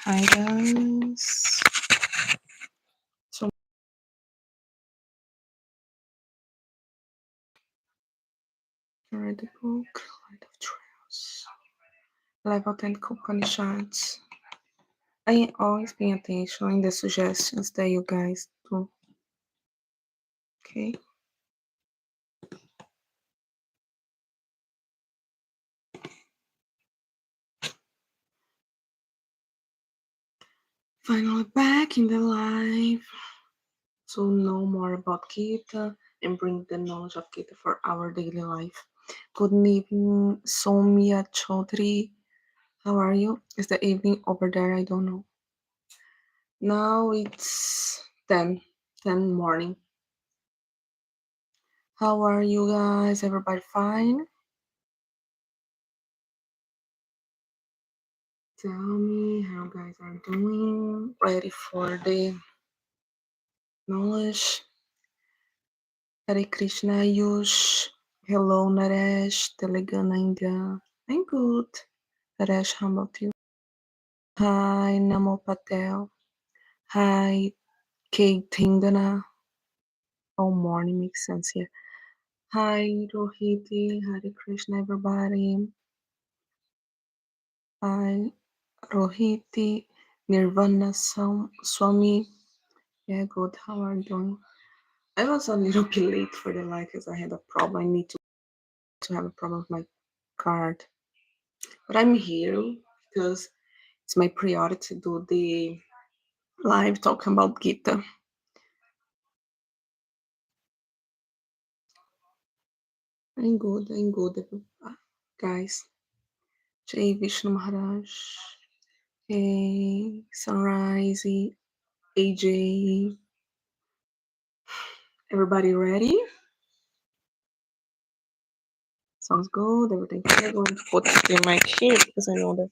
Hi guys. So I read the book, Light of Trails, Level 10 Upanishads. I always pay attention in the suggestions that you guys do. Okay. Finally back in the live to know more about Gita and bring the knowledge of Gita for our daily life. Good evening, Somya Chaudhry. How are you? Is the evening over there? I don't know. Now it's 10 morning. How are you guys? Everybody fine? Tell me how you guys are doing. Ready for the knowledge? Hare Krishna Ayush. Hello Naresh. Telegana India. I'm good. Naresh, how about you? Hi Namo Patel. Hi Kate Hindana. Oh, morning makes sense here. Hi Rohiti. Hare Krishna everybody. Hi Rohiti. Nirvana Swami. Yeah, good. How are you doing? I was a little bit late for the live because I had a problem. I need to have a problem with my card. But I'm here because it's my priority to do the live talking about Gita. I'm good, guys. Jai Vishnu Maharaj. Hey, Sunrise, AJ. Everybody ready? Sounds good. Everything. I'm going to put the mic here because I know that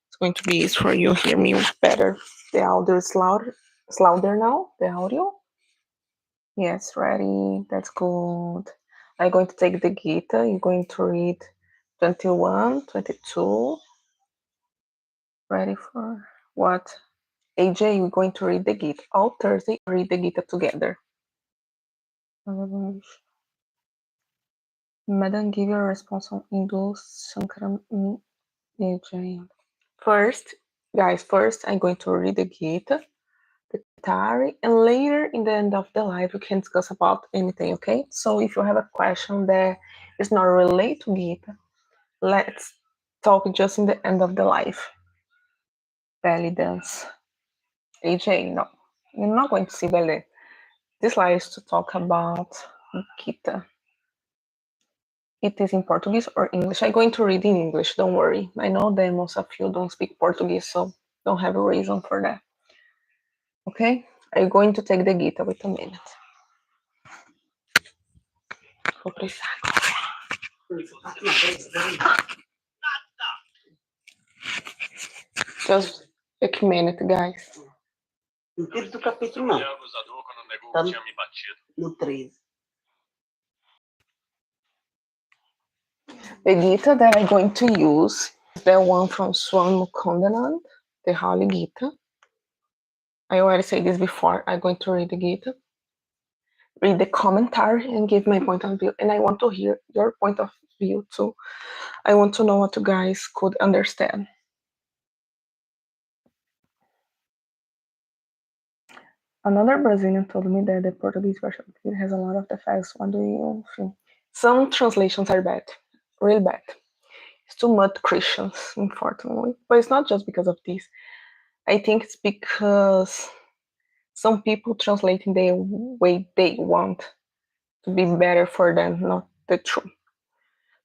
it's going to be easy for you to hear me better. The audio is louder. It's louder now. The audio. Yes, ready. That's good. I'm going to take the Gita. You're going to read 21, 22. Ready for what? AJ, we're going to read the Gita. All Thursday, read the Gita together. Madam, give your response on Hindu Sankaram AJ. First, guys, I'm going to read the Gita, the Tari, and later in the end of the live, we can discuss about anything, okay? So if you have a question that is not related to Gita, let's talk just in the end of the live. Belly dance. AJ, no, you're not going to see belly. This live is to talk about Gita. It is in Portuguese or English. I'm going to read in English, don't worry. I know that most of you don't speak Portuguese, so don't have a reason for that. Okay? I'm going to take the Gita. Wait a minute. Vou precisar agora. Just a minute, guys. No texto do capítulo não. Tá no 13. The Gita that I'm going to use is the one from Swami Mukundanand, the Holy Gita. I already said this before. I'm going to read the Gita, read the commentary, and give my point of view. And I want to hear your point of view too. I want to know what you guys could understand. Another Brazilian told me that the Portuguese version of it has a lot of defects. What do you think? Some translations are bad, really bad. It's too much Christians, unfortunately. But it's not just because of this. I think it's because some people translate in the way they want to be better for them, not the truth.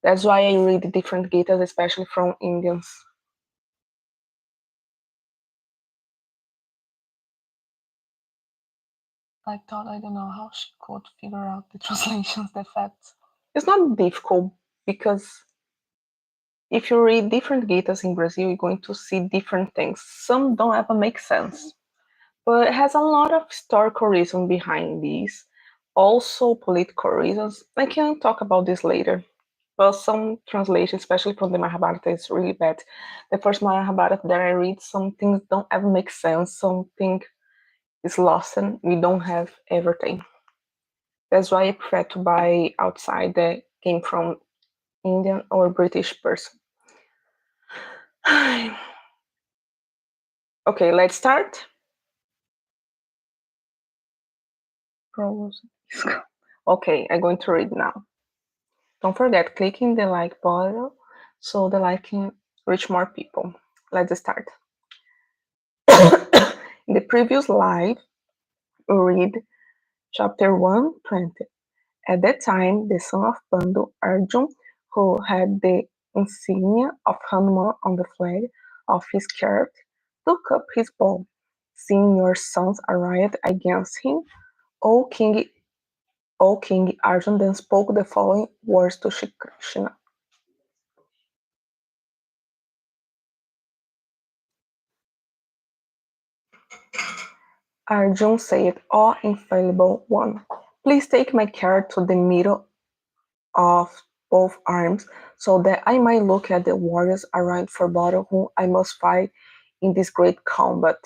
That's why I read different Gitas, especially from Indians. I thought I don't know how she could figure out the translations defects. It's not difficult because if you read different Gitas in Brazil, you're going to see different things. Some don't ever make sense, but it has a lot of historical reason behind these. Also political reasons. I can talk about this later. Well, some translations, especially from the Mahabharata, is really bad. The first Mahabharata that I read, some things don't ever make sense. Something is lost and we don't have everything. That's why I prefer to buy outside that came from Indian or British person. Okay, let's start. Okay, I'm going to read now. Don't forget clicking the like button so the like can reach more people. Let's start. In the previous live, we read chapter 120. At that time, the son of Pandu, Arjuna, who had the insignia of Hanuman on the flag of his chariot, took up his bow. Seeing your sons arrived against him, O King, O King, Arjuna then spoke the following words to Shri Krishna. Arjuna said, O infallible one, please take my chariot to the middle of both arms, so that I might look at the warriors arrived for battle whom I must fight in this great combat.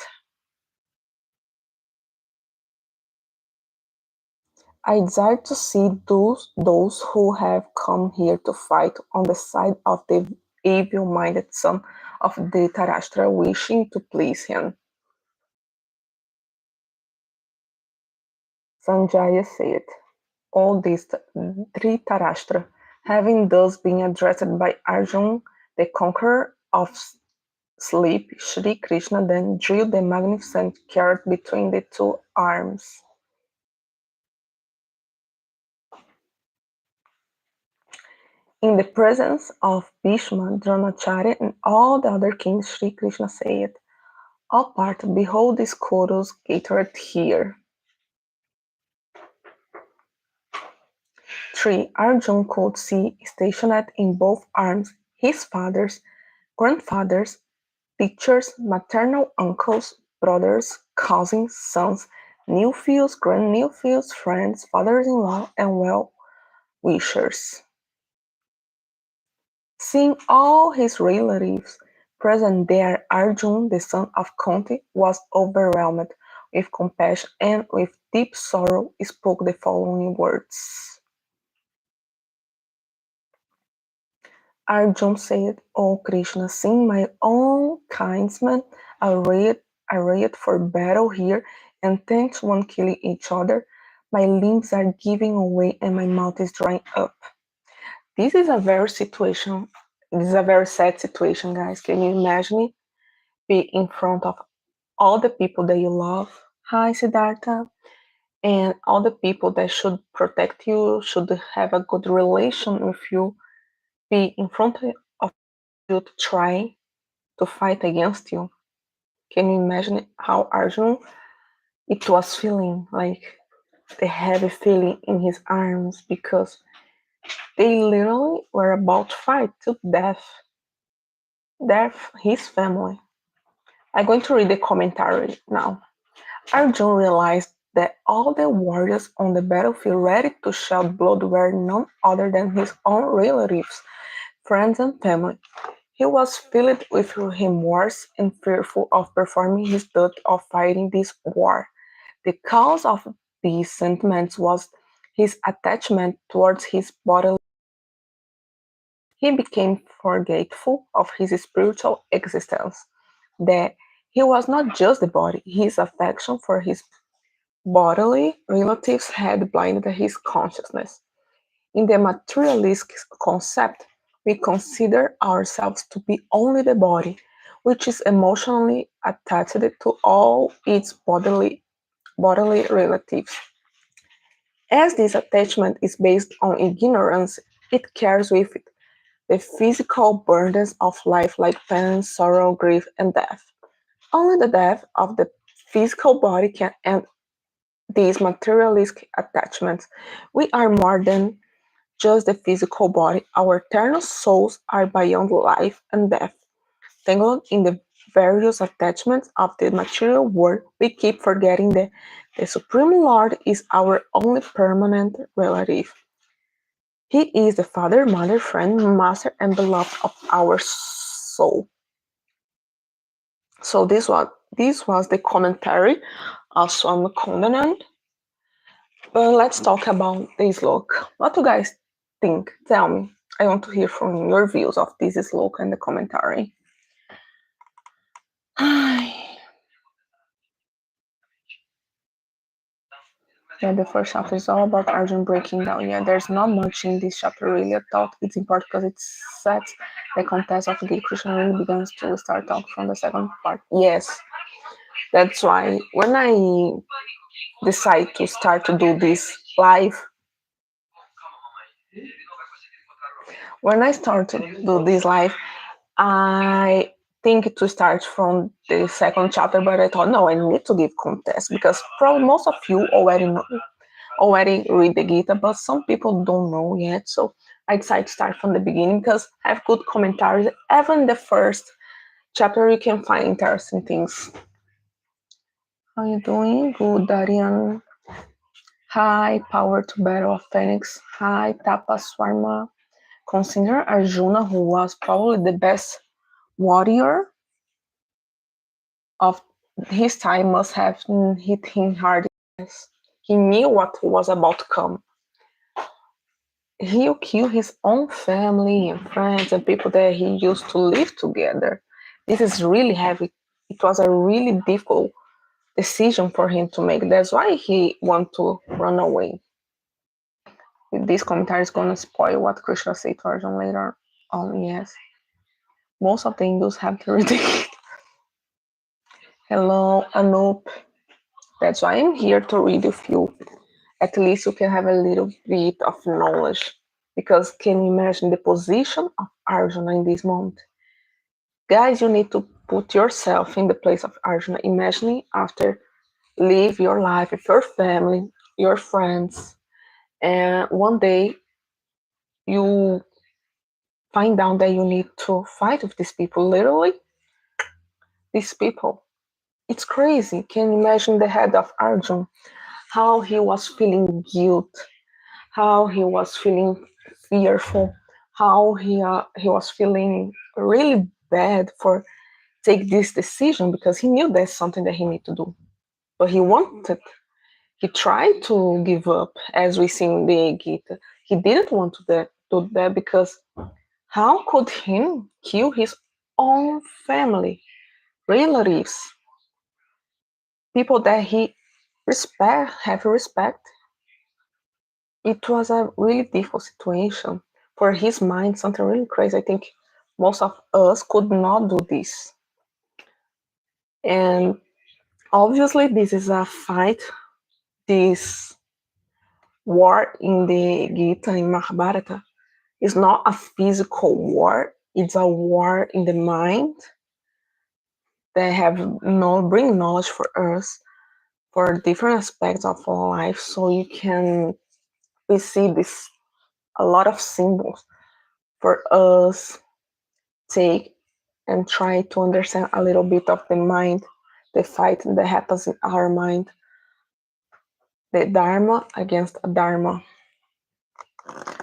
I desire to see those who have come here to fight on the side of the evil-minded son of Dhritarashtra, wishing to please him. Sanjaya said, all this Dhritarashtra, having thus been addressed by Arjuna, the conqueror of sleep, Shri Krishna then drew the magnificent chariot between the two arms. In the presence of Bhishma, Dronacharya, and all the other kings, Shri Krishna said, all part, behold this Kuru's gathered here. 3. Arjuna could see stationed in both arms his fathers, grandfathers, teachers, maternal uncles, brothers, cousins, sons, nephews, grandnephews, friends, fathers-in-law, and well-wishers. Seeing all his relatives present there, Arjuna, the son of Kunti, was overwhelmed with compassion and with deep sorrow spoke the following words. Arjuna said, O Krishna, seeing my own kinsmen arrayed for battle here, and thanks one killing each other, my limbs are giving away and my mouth is drying up. This is a very sad situation, guys. Can you imagine be in front of all the people that you love? Hi, Siddhartha. And all the people that should protect you, should have a good relation with you, be in front of you to try to fight against you. Can you imagine how Arjuna it was feeling, like the heavy feeling in his arms, because they literally were about to fight to death his family. I'm going to read the commentary now. Arjuna realized that all the warriors on the battlefield ready to shed blood were none other than his own relatives, friends, and family. He was filled with remorse and fearful of performing his duty of fighting this war. The cause of these sentiments was his attachment towards his bodily. He became forgetful of his spiritual existence, that he was not just the body, his affection for his bodily relatives had blinded his consciousness. In the materialistic concept, we consider ourselves to be only the body, which is emotionally attached to all its bodily relatives. As this attachment is based on ignorance, it carries with it the physical burdens of life like pain, sorrow, grief, and death. Only the death of the physical body can end these materialistic attachments. We are more than just the physical body. Our eternal souls are beyond life and death. Tangled in the various attachments of the material world, we keep forgetting that the Supreme Lord is our only permanent relative. He is the father, mother, friend, master, and beloved of our soul. So this was the commentary of Swami Kondanand. But let's talk about this look. What do you guys think? Tell me. I want to hear from your views of this look and the commentary. Yeah, the first chapter is all about Arjun breaking down. Yeah, there's not much in this chapter really. I thought it's important because it sets the context of the Krishna really begins to start talking from the second part. Yes, that's why when I decide to start to do this live, when I start to do this live, I think to start from the second chapter, but I thought no, I need to give context because probably most of you already read the Gita, but some people don't know yet. So I decided to start from the beginning because I have good commentaries. Even the first chapter, you can find interesting things. How you doing? Good, Darian. Hi, Power to Battle of Phoenix. Hi, Tapaswarma. Consider Arjuna, who was probably the best warrior of his time, must have hit him hard. He knew what was about to come. He'll kill his own family and friends and people that he used to live together. This is really heavy. It was a really difficult decision for him to make. That's why he want to run away. This commentary is gonna spoil what Krishna said to Arjuna later on. Yes, most of the Hindus have to read it. Hello, Anup. That's why I'm here to read with you. At least you can have a little bit of knowledge. Because can you imagine the position of Arjuna in this moment? Guys, you need to put yourself in the place of Arjuna. Imagine after live your life with your family, your friends, and one day you find out that you need to fight with these people. Literally, these people. It's crazy. Can you imagine the head of Arjuna? How he was feeling guilt, how he was feeling fearful, how he was feeling really bad for take this decision because he knew that's something that he needed to do. But he tried to give up, as we see in the Gita. He didn't want to do that because how could he kill his own family, relatives, people that he have respect? It was a really difficult situation for his mind, something really crazy. I think most of us could not do this. And obviously, this is a fight, this war in the Gita, in Mahabharata, is not a physical war, it's a war in the mind that have bring knowledge for us for different aspects of our life. So you can we see this a lot of symbols for us take and try to understand a little bit of the mind, the fight that happens in our mind, the Dharma against Adharma.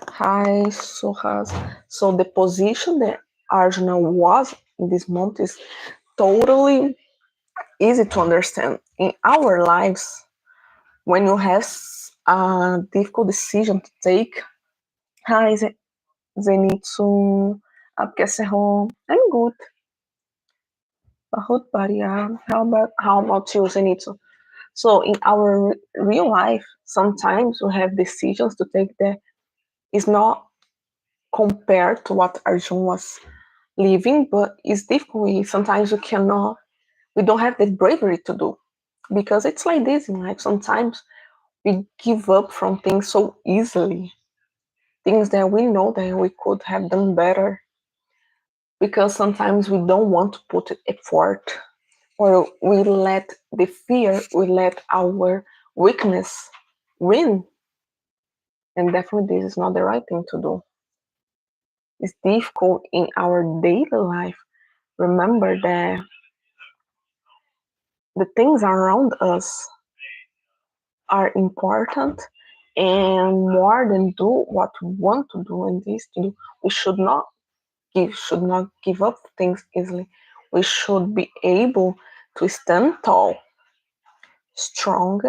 Hi, Suhas. So the position that Arjuna was in this moment is totally easy to understand. In our lives, when you have a difficult decision to take, hi, Zenitsu, आपके कैसे हो? I'm good. बहुत बढ़िया. How about you, Zenitsu? So in our real life, sometimes we have decisions to take that is not compared to what Arjun was living, but it's difficult. Sometimes we don't have the bravery to do because it's like this in life. Sometimes we give up from things so easily, things that we know that we could have done better because sometimes we don't want to put effort or we let our weakness win. And definitely this is not the right thing to do. It's difficult in our daily life. Remember that the things around us are important And more than do what we want to do and this to do, we should not give up things easily. We should be able to stand tall, strong,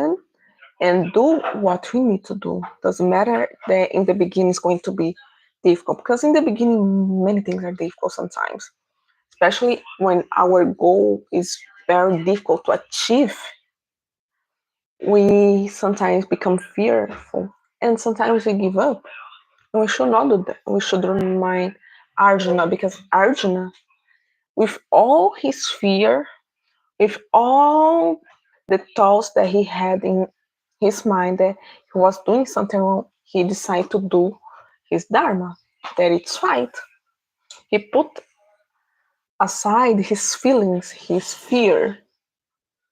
and do what we need to do. Doesn't matter that in the beginning it's going to be difficult, because in the beginning many things are difficult sometimes, especially when our goal is very difficult to achieve. We sometimes become fearful and sometimes we give up. And we should not do that. We should remind Arjuna, because Arjuna, with all his fear, with all the thoughts that he had in his mind that he was doing something wrong, he decided to do his dharma, that it's fight. He put aside his feelings, his fear,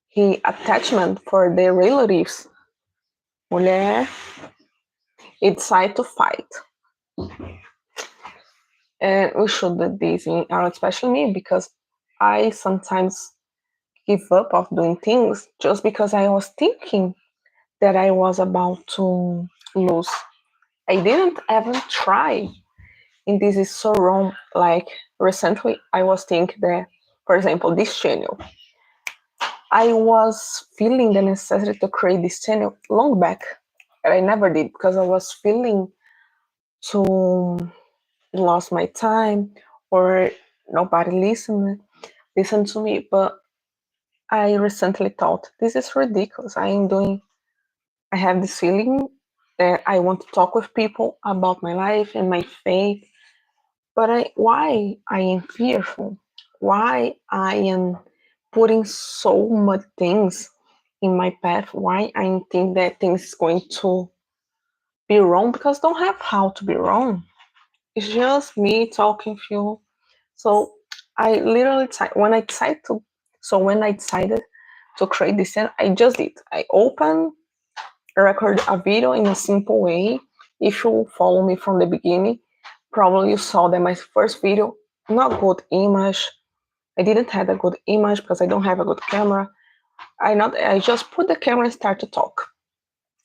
his attachment for the relatives. Mulher, he decided to fight. And we should do this in our, especially me, because I sometimes give up of doing things just because I was thinking that I was about to lose. I didn't even try. And this is so wrong. Like recently, I was thinking that, for example, this channel, I was feeling the necessity to create this channel long back, but I never did because I was feeling to lost my time or nobody listen to me. But I recently thought this is ridiculous. I have this feeling that I want to talk with people about my life and my faith, but why I am fearful? Why I am putting so much things in my path? Why I think that things is going to be wrong? Because don't have how to be wrong. It's just me talking to you. So I literally when I decided to create this channel, I just did. I opened, record a video in a simple way. If you follow me from the beginning, probably you saw that my first video, not good image. I didn't have a good image because I don't have a good camera. I just put the camera and start to talk.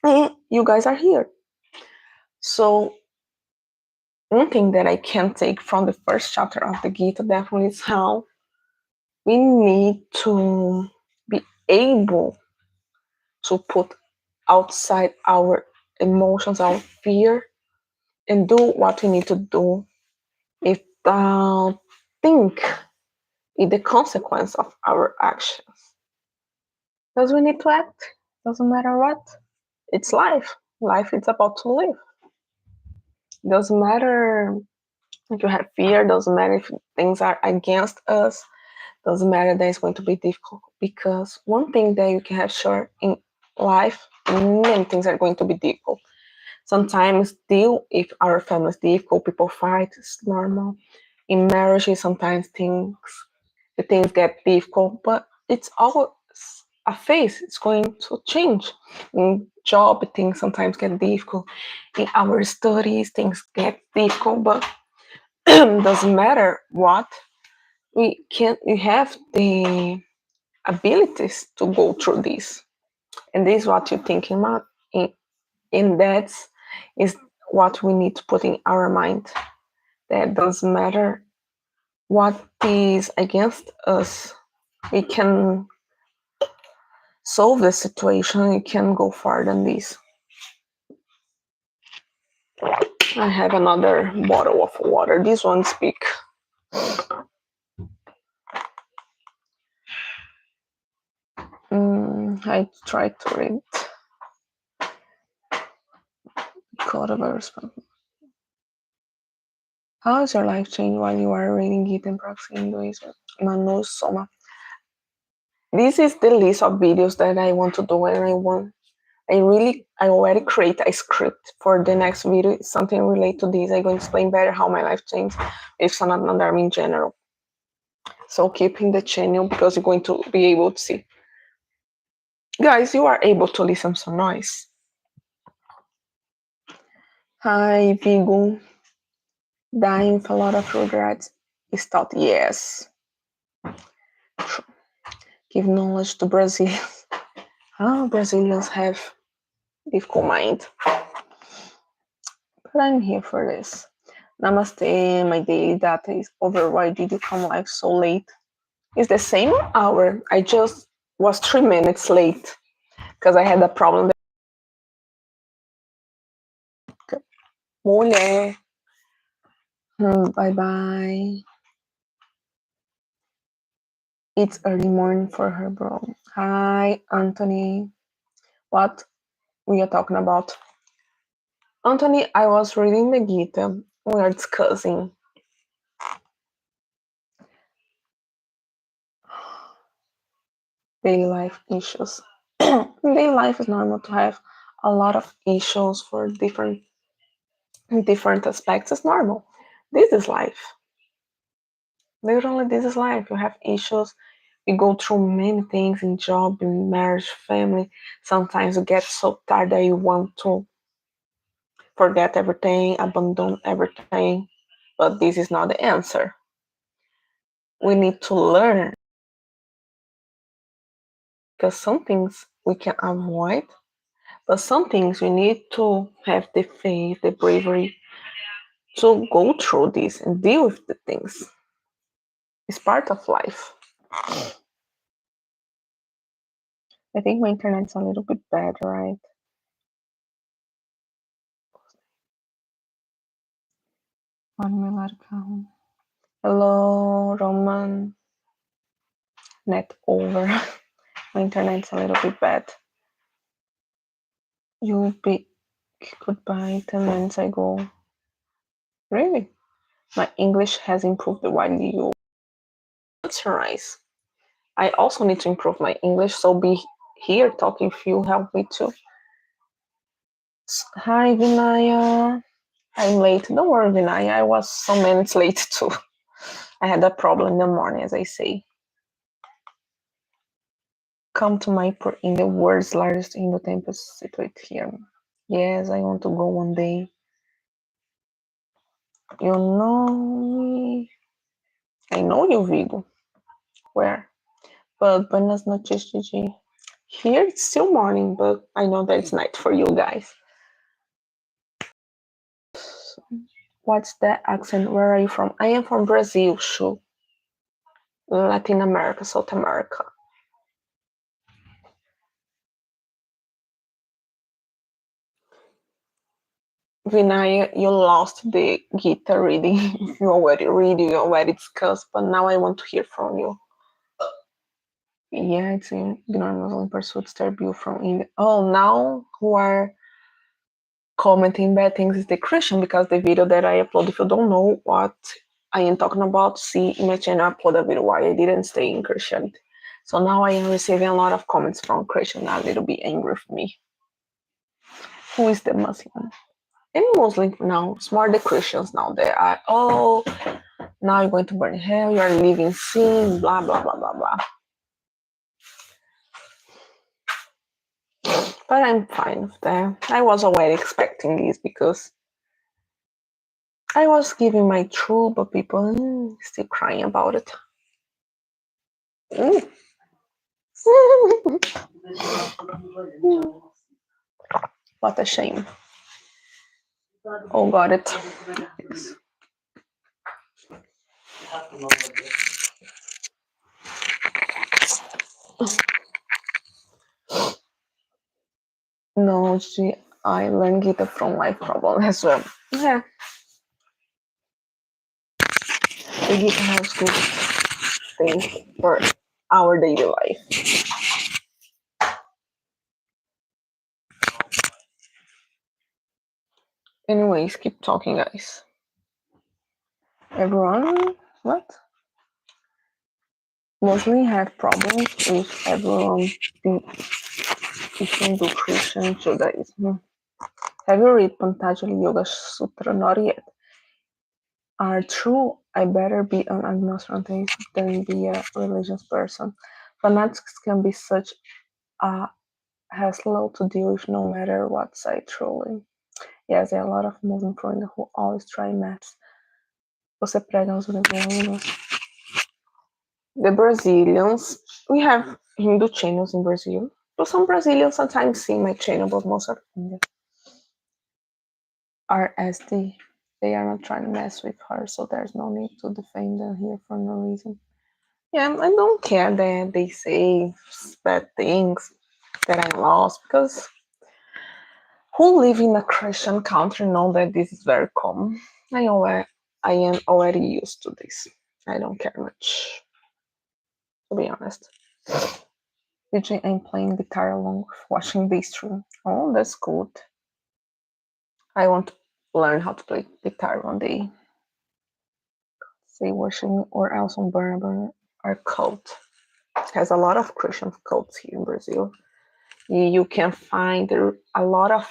And you guys are here. So one thing that I can take from the first chapter of the Gita definitely is how we need to be able to put outside our emotions, our fear, and do what we need to do without think in the consequence of our actions. Because we need to act. Doesn't matter what. It's life. Life is about to live. Doesn't matter if you have fear. Doesn't matter if things are against us. Doesn't matter that it's going to be difficult. Because one thing that you can have sure in life, many things are going to be difficult. Sometimes deal if our family is difficult, people fight, it's normal. In marriages, sometimes the things get difficult, but it's always a phase. It's going to change. In job, things sometimes get difficult. In our studies, things get difficult, but doesn't matter what. We have the abilities to go through this. And this is what you're thinking about. And that is what we need to put in our mind. That doesn't matter what is against us. We can solve the situation. We can go farther than this. I have another bottle of water. This one speak. I tried to read. God of a response. How has your life changed while you are reading Gita and practicing Hinduism? Manu Soma. This is the list of videos that I want to do, and I already create a script for the next video, something related to this. I'm going to explain better how my life changed with Sanatana Dharma in general. So keep in the channel because you're going to be able to see. Guys, you are able to listen some noise. Hi, Vigo. Dying with a lot of regrets is thought, yes. Give knowledge to Brazilians. Brazilians have difficult mind. But I'm here for this. Namaste, my daily data is over. Why did you come live so late? It's the same hour. I just was 3 minutes late because I had a problem. Mulher. Bye bye. It's early morning for her, bro. Hi, Anthony. What we are talking about? Anthony, I was reading the Gita. We are discussing daily life issues. In daily life is normal to have a lot of issues for different aspects. It's normal. This is life. Literally, this is life. You have issues. You go through many things in job, in marriage, family. Sometimes you get so tired that you want to forget everything, abandon everything. But this is not the answer. We need to learn because some things we can avoid, but some things we need to have the faith, the bravery to go through this and deal with the things. It's part of life. I think my internet's a little bit bad, right? Hello, Roman. Net over. My internet's a little bit bad. You be goodbye 10 minutes ago. Really? My English has improved while you. That's nice. I also need to improve my English, so be here talking if you help me too. Hi, Vinaya. I'm late. Don't worry, Vinaya. I was some minutes late too. I had a problem in the morning, as I say. Come to Maipur in the world's largest Hindu temple situated here. Yes, I want to go one day. You know me. I know you, Vigo. Where? But buenas noches, Gigi. Here it's still morning, but I know that it's night for you guys. What's that accent? Where are you from? I am from Brazil, Shu. Latin America, South America. Vinaya, you lost the Gita reading. You already read, you already discussed, but now I want to hear from you. Yeah, it's in Ignore Muslim Pursuits debut from India. Oh, now who are commenting bad things is the Christian, because the video that I upload, if you don't know what I am talking about, see in my channel, I upload a video why I didn't stay in Christianity. So now I am receiving a lot of comments from Christian, a little bit angry with me. Who is the Muslim? Any Muslim now, it's more the Christians now. They are, oh, now you're going to burn hell, you are living sin, blah, blah, blah, blah, blah. But I'm fine with that. I was already expecting this because I was giving my truth, but people still crying about it. What a shame. Oh, got it. No, I learned Gita from life problem as well. Yeah. The Gita has good things for our daily life. Anyways, keep talking, guys. Everyone, what? Mostly have problems with everyone Hindu, Christian, Judaism. Have you read Pantajali Yoga Sutra? Not yet. Are true. I better be an agnostic than be a religious person. Fanatics can be such a hassle to deal with no matter what side truly. Yes, there are a lot of Muslim friends who always try maths. Você prega aos brasileiros. The Brazilians, we have Hindu channels in Brazil. But some Brazilians sometimes see my channel, but most are Indian. RSD. They are not trying to mess with her, so there's no need to defend them here for no reason. Yeah, I don't care that they say bad things that I lost, because who live in a Christian country know that this is very common. I am already used to this. I don't care much, to be honest. DJ, I'm playing guitar along with watching this stream. Oh, that's good. I want to learn how to play guitar one day. Say worshiping or else on Burnaby are cult. It has a lot of Christian cults here in Brazil. You can find a lot of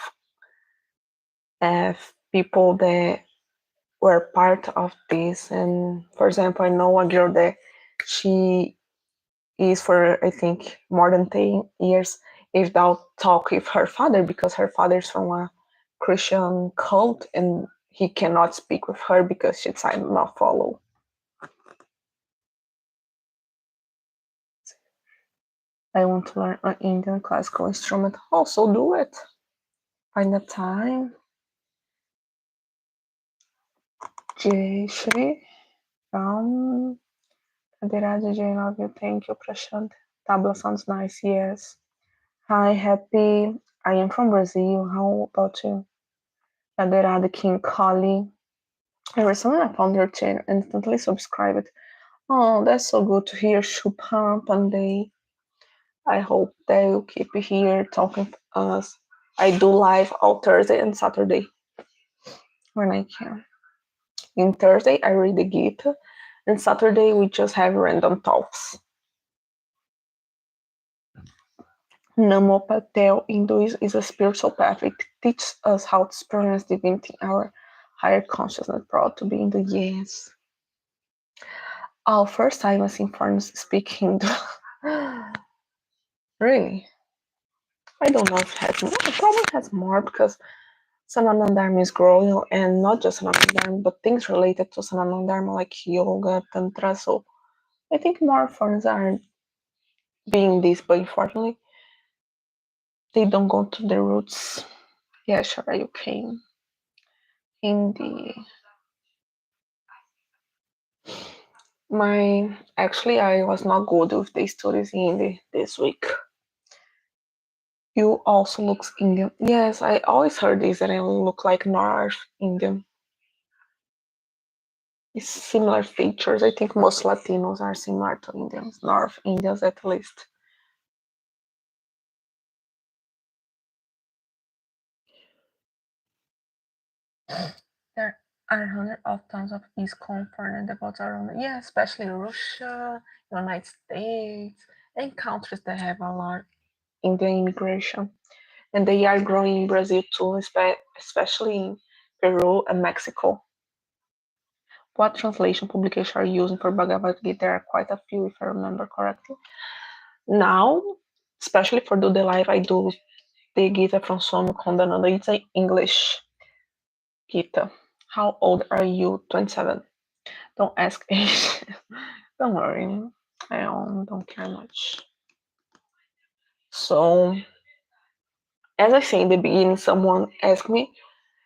people that were part of this. And for example, I know a girl that she is for I think more than 10 years without talk with her father, because her father is from a Christian cult and he cannot speak with her because she decided not follow. I want to learn an Indian classical instrument. Also do it. Find the time. Jai Shri Ram. Kadira DJ, love you. Thank you, Prashant. Tabla sounds nice. Yes. Hi, happy. I am from Brazil. How about you? Adorada King Kali. I recently found your channel and instantly subscribed. Oh, that's so good to hear. Shubham Pandey. I hope they will keep here talking to us. I do live all Thursday and Saturday when I can. In Thursday, I read the Gita, and Saturday, we just have random talks. Namo Patel Hinduism is a spiritual path. It teaches us how to experience divinity in our higher consciousness. Proud to be Hindu. Yes. Our first time as in foreigners speak Hindu. Really? I don't know if it has more. It probably has more because Sanatana Dharma is growing, and not just Sanatana Dharma, but things related to Sanatana Dharma like yoga, tantra. So I think more foreigners are being this, but unfortunately, they don't go to the roots. Yeah, sure, you can. Hindi. I was not good with the studies in Hindi this week. You also looks Indian. Yes, I always heard this that I look like North Indian. It's similar features. I think most Latinos are similar to Indians, North Indians at least. There are hundreds of tons of ISKCON foreign devotees around. Yeah, especially Russia, United States, and countries that have a lot Indian immigration. And they are growing in Brazil too, especially in Peru and Mexico. What translation publication are you using for Bhagavad Gita? There are quite a few, if I remember correctly. Now, especially for Do the Live, I do the Gita from Swami Kondananda. It's an English Gita. How old are you? 27. Don't ask age. Don't worry. I don't care much. So, as I say in the beginning, someone asked me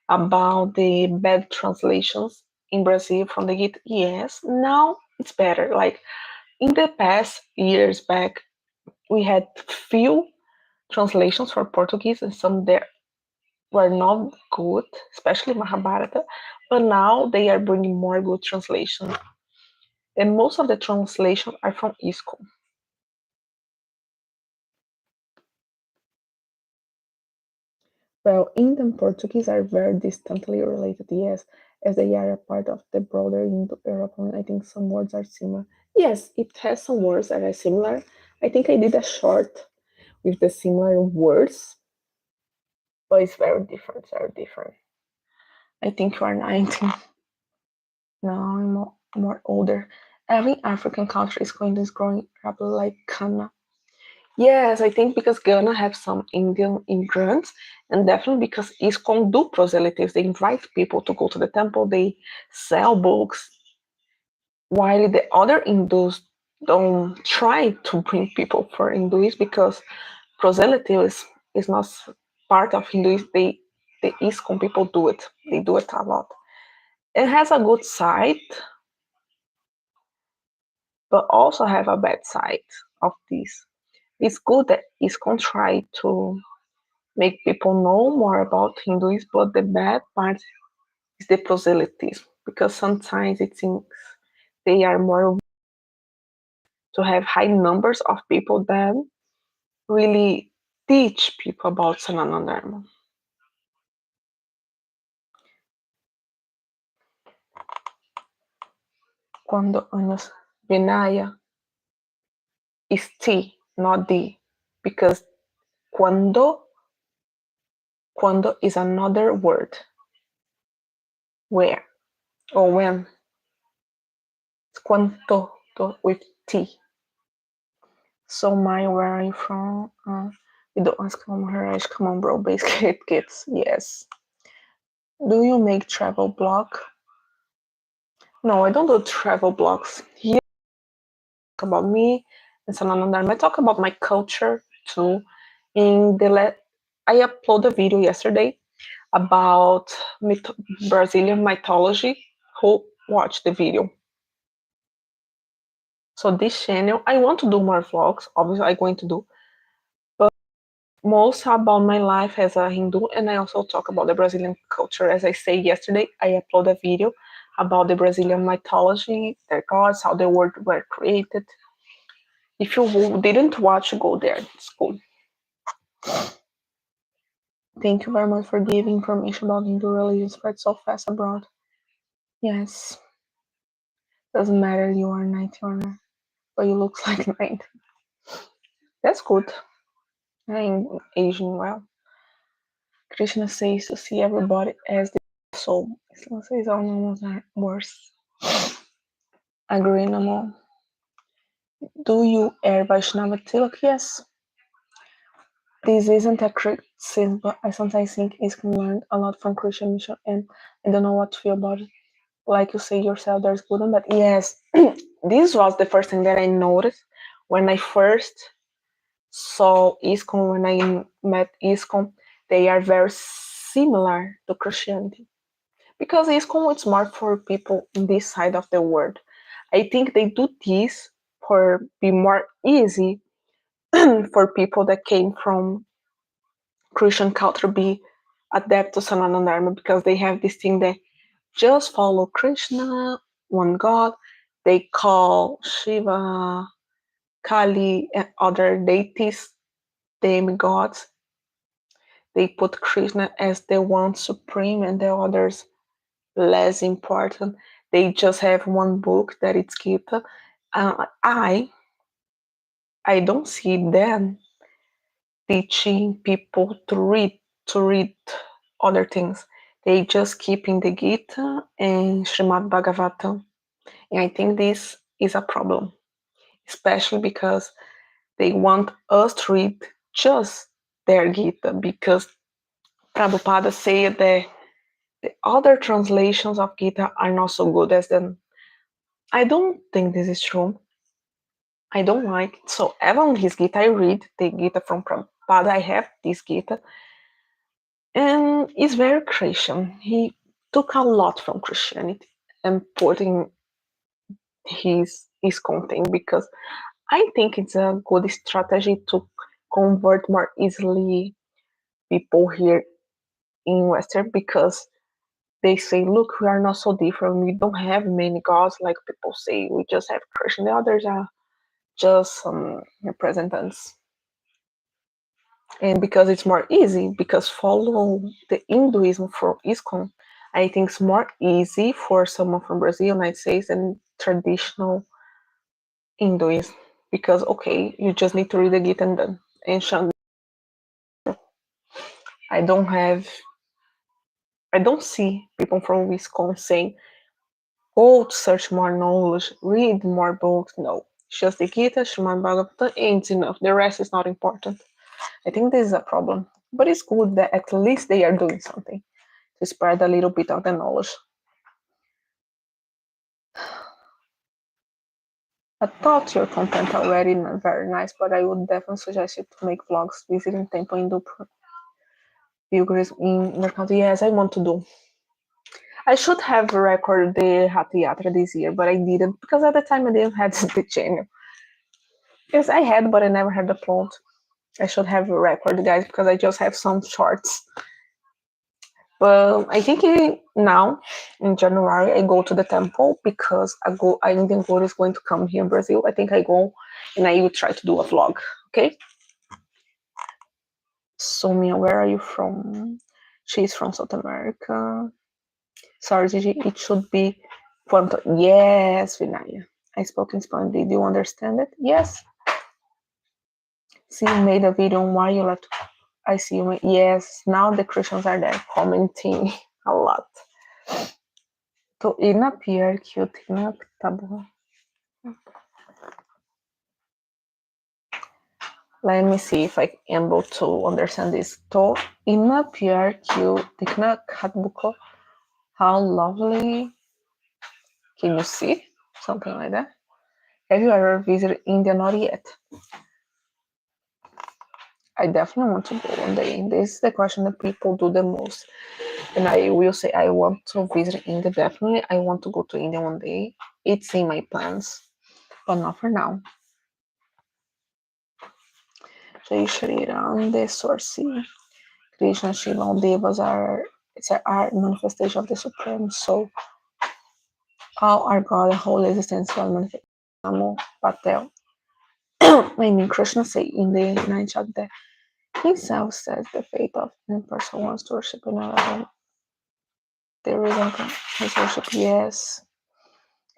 about the bad translations in Brazil from the Gita. Yes, now it's better. Like in the past years back, we had few translations for Portuguese and some that were not good, especially Mahabharata. But now they are bringing more good translations, and most of the translations are from ISKCON. Well, Indian and Portuguese are very distantly related, yes, as they are a part of the broader Indo-European. I think some words are similar. Yes, it has some words that are similar. I think I did a short with the similar words, but it's very different, very different. I think you are 19. No, I'm more older. Every African country is growing rapidly like Ghana. Yes, I think because Ghana have some Indian immigrants, and definitely because ISKCON do proselytics. They invite people to go to the temple. They sell books, while the other Hindus don't try to bring people for Hinduism because proselytism is not part of Hinduism. They the ISKCON people do it. They do it a lot. It has a good side, but also have a bad side of this. It's good that ISKCON try to make people know more about Hinduism, but the bad part is the proselytism, because sometimes it seems they are more to have high numbers of people than really teach people about Sanatana Dharma. Quando anos Vinaya is T, not D, because cuando is another word. Where or when. It's cuanto with T. So Maya, where are you from? We don't ask Hare. Come on, bro. Basically, it gets yes. Do you make travel blog? No, I don't do travel blogs. Here, talk about me and Sanatana Dharma. I talk about my culture too. I uploaded a video yesterday about Brazilian mythology. Who watched the video? So this channel, I want to do more vlogs. Obviously, I'm going to do, but most about my life as a Hindu, and I also talk about the Brazilian culture. As I say yesterday, I uploaded a video about the Brazilian mythology, their gods, how the world were created. If you didn't watch, go there. It's cool. Thank you very much for giving information about Hindu religion spread so fast abroad. Yes. Doesn't matter you are 90 or not, but you look like 90. That's good. I'm aging well. Krishna says to see everybody as the soul. Islam says all animals are worse. Agree, Namo. Do you air Vaishnava Tilak? Yes. This isn't a criticism, but I sometimes think ISKCON learned a lot from Christian mission, and I don't know what to feel about it. Like you say yourself, there's good and bad. Yes, this was the first thing that I noticed when I first saw ISKCON, when I met ISKCON. They are very similar to Christianity. Because ISKCON is more for people in this side of the world. I think they do this for be more easy for people that came from Christian culture be adapt to Sanatana Dharma, because they have this thing that just follow Krishna, one God. They call Shiva, Kali, and other deities, demigods. They put Krishna as the one supreme and the others less important. They just have one book that it's Gita. I don't see them teaching people to read other things. They just keep in the Gita and Srimad Bhagavatam. And I think this is a problem, especially because they want us to read just their Gita, because Prabhupada said that the other translations of Gita are not so good as them. I don't think this is true. I don't like it. So even his Gita, I read the Gita from Prabhupada. I have this Gita, and it's very Christian. He took a lot from Christianity and put in his content, because I think it's a good strategy to convert more easily people here in Western, because they say, look, we are not so different. We don't have many gods like people say. We just have Krishna. The others are just some representatives. And because it's more easy, because follow the Hinduism for ISKCON, I think it's more easy for someone from Brazil, United States, than traditional Hinduism. Because, okay, you just need to read the Gita and done. And I don't see people from ISKCON saying, go to search more knowledge, read more books. No. It's just the Gita, Srimad Bhagavatam, and it's enough. The rest is not important. I think this is a problem. But it's good that at least they are doing something to spread a little bit of the knowledge. I thought your content already very nice, but I would definitely suggest you to make vlogs visiting temple in Dupur. pilgrims in the country. Yes, I want to do. I should have recorded the Hatha Yatra this year, but I didn't because at the time I didn't have the channel. Yes, I had, but I never had the plot. I should have a record, guys, because I just have some shorts. But I think now in January I go to the temple because I Indian God is going to come here in Brazil. I think I go and I will try to do a vlog. Okay. Soumya, where are you from? She's from South America. Sorry, Gigi, it should be Puerto. Yes, Vinaya. I spoke in Spanish. Did you understand it? Yes. See, you made a video on why you left. I see you. Yes, now the Christians are there commenting a lot. To inappear cute na tabo. Let me see if I am able to understand this. To inappear cute tikna katbuko. How lovely. Can you see? Something like that. Have you ever visited India? Not yet. I definitely want to go one day. This is the question that people do the most. And I will say I want to visit India. Definitely, I want to go to India one day. It's in my plans, but not for now. Jai Shri Ram, the source. Krishna, Shiva, all devas are manifestation of the Supreme Soul. All are God, whole existence, one manifestation. Namo Patel. I mean, Krishna say in the ninth chapter, himself says the faith of any person wants to worship another. There is his worship, yes.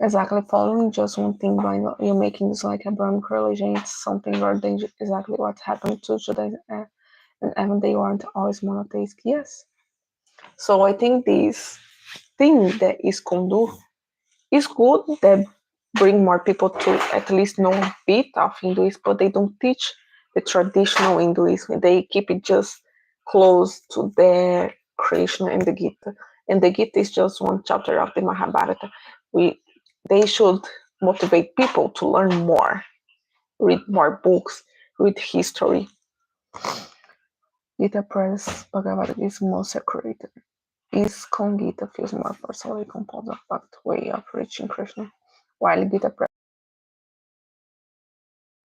Exactly, following just one thing by you're making this like a Brahmin religion, it's something rather than exactly what happened to Judaism, and even they weren't always monotheistic, yes. So I think this thing that is Kondu is good that bring more people to at least know a bit of Hinduism, but they don't teach the traditional Hinduism. They keep it just close to their Krishna and the Gita. And the Gita is just one chapter of the Mahabharata. They should motivate people to learn more, read more books, read history. Gita Press Bhagavad Gita is most accurate. ISKCON Gita feels more personally composed of packed way of reaching Krishna, while Gita Press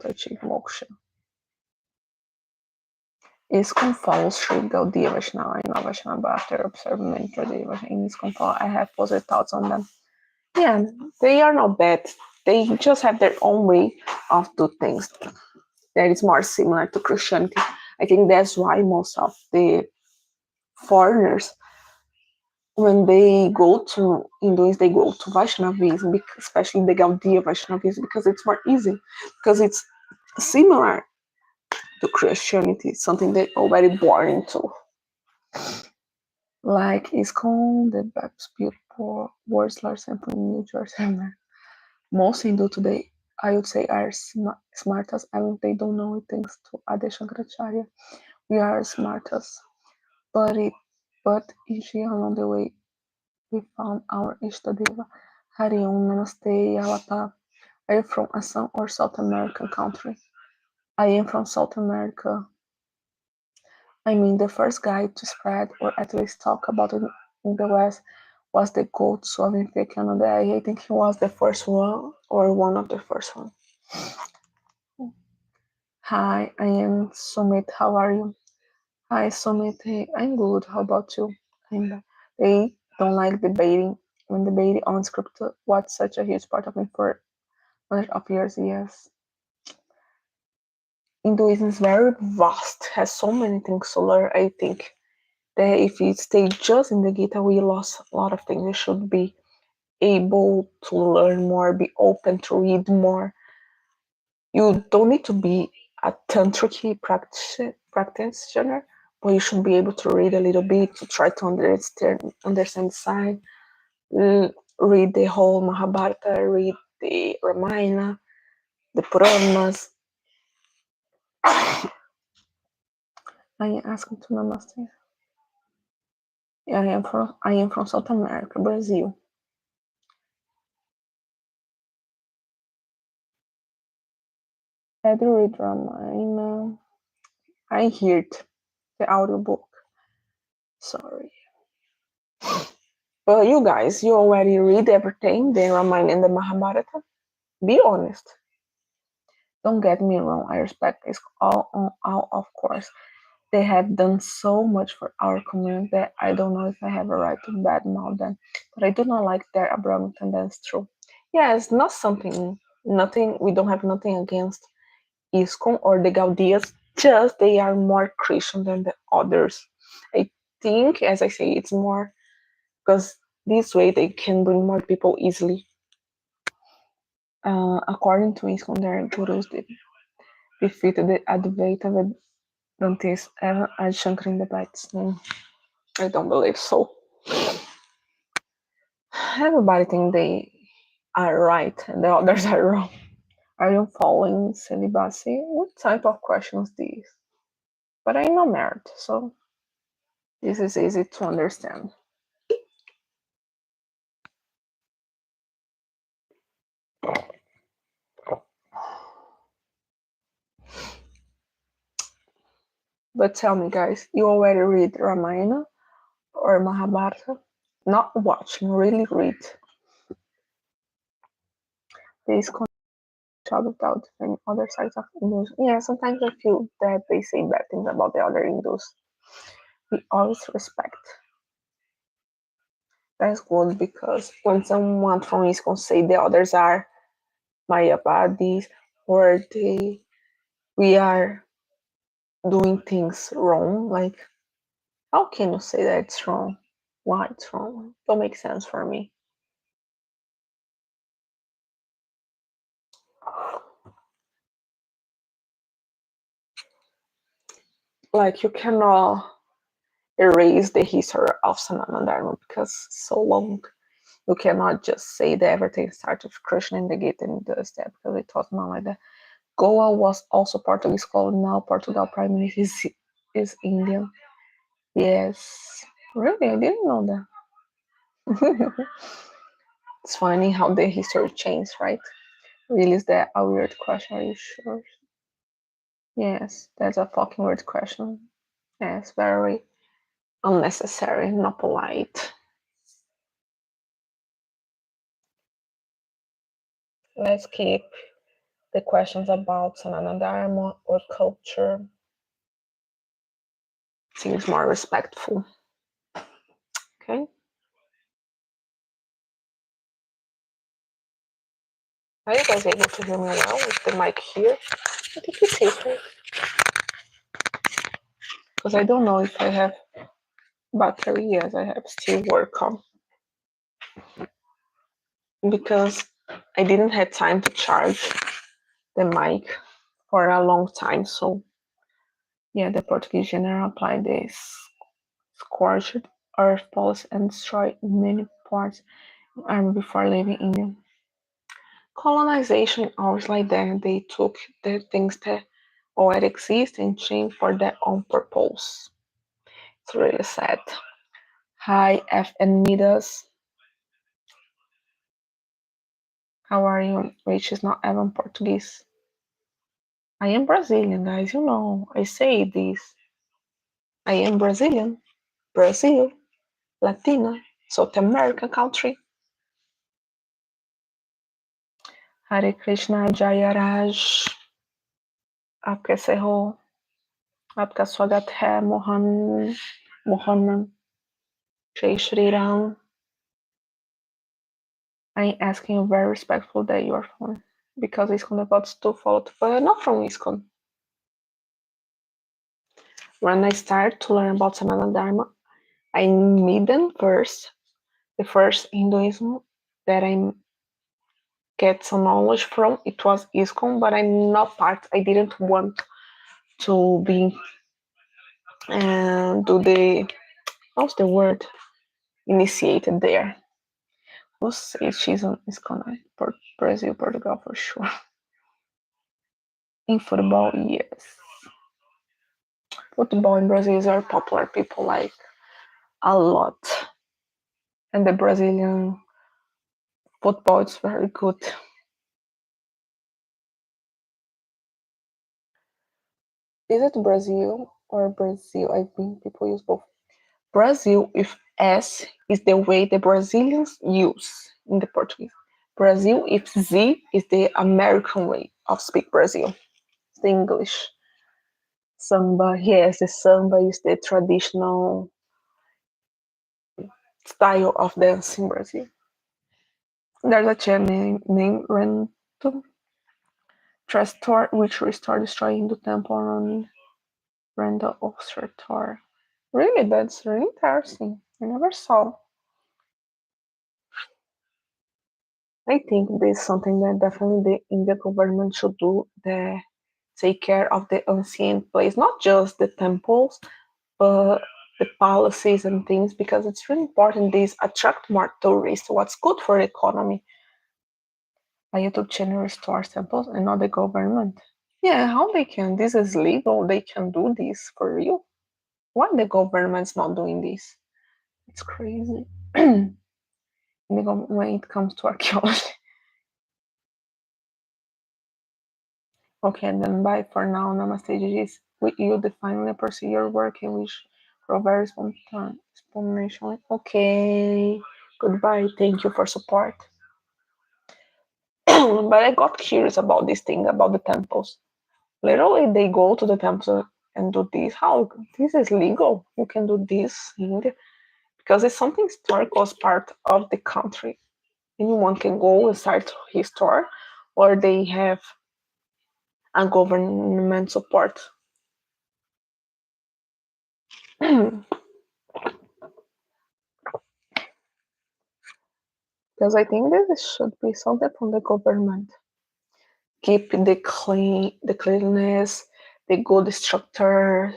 to achieve moksha. ISKCON follows Sri Gaudiya Vaishnava and Vaishnava, but after observing many traditions in ISKCON I have positive thoughts on them. Yeah, they are not bad. They just have their own way of do things that is more similar to Christianity. I think that's why most of the foreigners, when they go to Hinduism, they go to Vaishnavism, especially the Gaudiya Vaishnavism, because it's more easy, because it's similar to Christianity, something they're already born into. Like ISKCON, the Baptist beautiful words large sample in New Jersey. Most Hindu today, I would say, are smart as and they don't know it thanks to Adi Shankaracharya. We are smart as, but each year along the way, we found our Ishtadeva. Hare Namaste Yalapa. Are you from Assam or South American country? I am from South America. I mean, the first guy to spread or at least talk about it in the West was the goat Swami Vivekananda. I think he was the first one or one of the first one. Hi, I am Sumit. How are you? Hi, Sumit. Hey, I'm good. How about you? They don't like debating. When debating on script, what's such a huge part of me for hundreds of years? Yes. Hinduism is very vast, has so many things to learn. I think that if we stay just in the Gita, we lost a lot of things. We should be able to learn more, be open to read more. You don't need to be a tantric practitioner, but you should be able to read a little bit to try to understand the side. Read the whole Mahabharata, read the Ramayana, the Puranas. I am asking to Namaste. Yeah, I am from South America, Brazil. Had you read Ramayana? I heard the audiobook. Sorry. But you guys, you already read everything, the Ramayana and the Mahabharata? Be honest. Don't get me wrong, I respect this all of course. They have done so much for our community that I don't know if I have a right to badmouth them. But I do not like their abnormal tendencies through. Yeah, it's not something, nothing, we don't have nothing against ISKCON or the Gaudias, just they are more Christian than the others. I think, as I say, it's more because this way they can bring more people easily. According to ISKCON, their gurus defeated the Advaita Vedantis as Shankar in the Bites. I don't believe so. Everybody think they are right and the others are wrong. Are you following celibacy? What type of question is this? But I'm not married, so this is easy to understand. But tell me, guys, you already read Ramayana or Mahabharata? Not watching, really read. This child without defending other sides of Hindus. Yeah, sometimes I feel that they say bad things about the other Hindus. We always respect. That's good because when someone from ISKCON say the others are Mayavadis or we are doing things wrong, like how can you say that it's wrong? Why it's wrong? Don't make sense for me. Like you cannot erase the history of Sanatana Dharma because it's so long. You cannot just say that everything started with Krishna and the Gita and does that because it was not like that. Goa was also Portuguese colony. Now Portugal prime minister is Indian. Yes, really, I didn't know that. It's funny how the history changed, right? Really, is that a weird question? Are you sure? Yes, that's a fucking weird question. Yes, very unnecessary, not polite. Let's keep the questions about Sanatana Dharma or culture. Seems more respectful. Okay. Are you guys able to hear me well with the mic here? I think it's safer. Because I don't know if I have battery. Yes, I have still work on. Because I didn't have time to charge the mic for a long time. So yeah, the Portuguese general applied this scorched earth policy and destroyed many parts of the army before leaving India. Colonization always like that. They took the things that already exist and changed for their own purpose. It's really sad. Hi, F and Midas. How are you? Which is not even Portuguese. I am Brazilian, guys. You know, I say this. I am Brazilian. Brazil. Latina. South American country. Hare Krishna Jaya Raj. आपके से हो आपका स्वागत है Mohan Jai Shri Ram. I'm asking you very respectful that you are from because ISKCON about to follow, but not from ISKCON. When I started to learn about Sanatana Dharma, I meet them first. The first Hinduism that I get some knowledge from it was ISKCON, but I'm not part. I didn't want to be and do the what's the word initiated there. We'll say she's on ISKCON, Brazil, Portugal for sure. In football, yes. Football in Brazil is very popular. People like a lot. And the Brazilian football is very good. Is it Brazil or Brazil? I think people use both. Brazil with S is the way the Brazilians use in the Portuguese. Brazil with Z is the American way of speak Brazil. It's the English. Samba, yes, the samba is the traditional style of dance in Brazil. There's a chain named Rento Trestor, which restored destroying the temple around Renda Observator. Really, that's really interesting. I never saw. I think this is something that definitely the Indian government should do. The take care of the ancient place, not just the temples, but the palaces and things, because it's really important. These attract more tourists. What's good for the economy? A YouTube channel restores temples and not the government. Yeah, how they can? This is legal. They can do this for real. Why the government's not doing this? It's crazy. When it comes to archaeology. Okay, then bye for now. Namaste Jiji. With you defining the procedure working which provides exponentially. Okay. Goodbye. Thank you for support. But I got curious about this thing about the temples. Literally, they go to the temple and do this. How this is legal? You can do this in India because it's something historical as part of the country. Anyone can go and start his store, or they have a government support. Because I think that this should be something from the government. Keep the cleanliness, the good structure,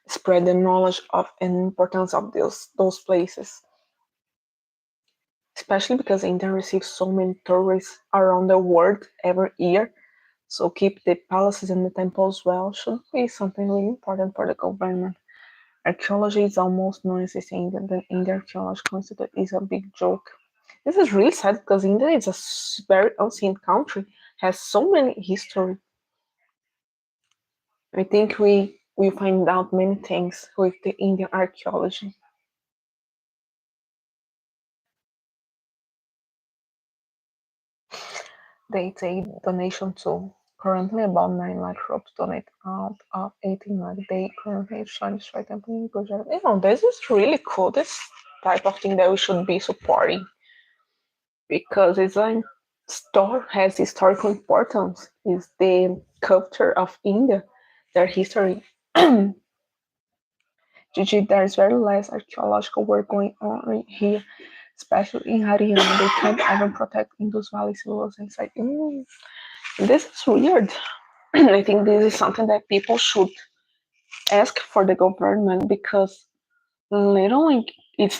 spread the knowledge of and importance of those places. Especially because India receives so many tourists around the world every year. So keep the palaces and the temples well should be something really important for the government. Archaeology is almost non-existent in India. The Indian Archaeological Institute is a big joke. This is really sad because India is a very ancient country, has so many history. I think we find out many things with the Indian archaeology. They take donation too. Currently, about 9 lakh ropes donate out of 18 lakh. They currently trying to strike temple project. This is really cool. This type of thing that we should be supporting because it's a store has historical importance. Is the culture of India, their history. Gigi, there's very less archaeological work going on here, especially in Haryana. They can't even protect Indus Valley civilizations. Like, this is weird. I think this is something that people should ask for the government because literally it's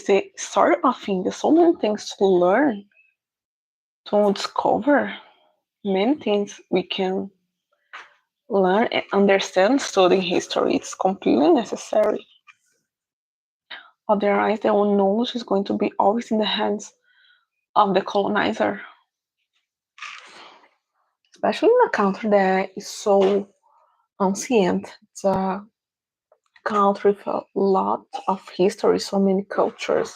the start of India. So many things to learn, to discover, many things we can learn and understand studying history. It's completely necessary. Otherwise, their own knowledge is going to be always in the hands of the colonizer, especially in a country that is so ancient. It's a country with a lot of history, so many cultures.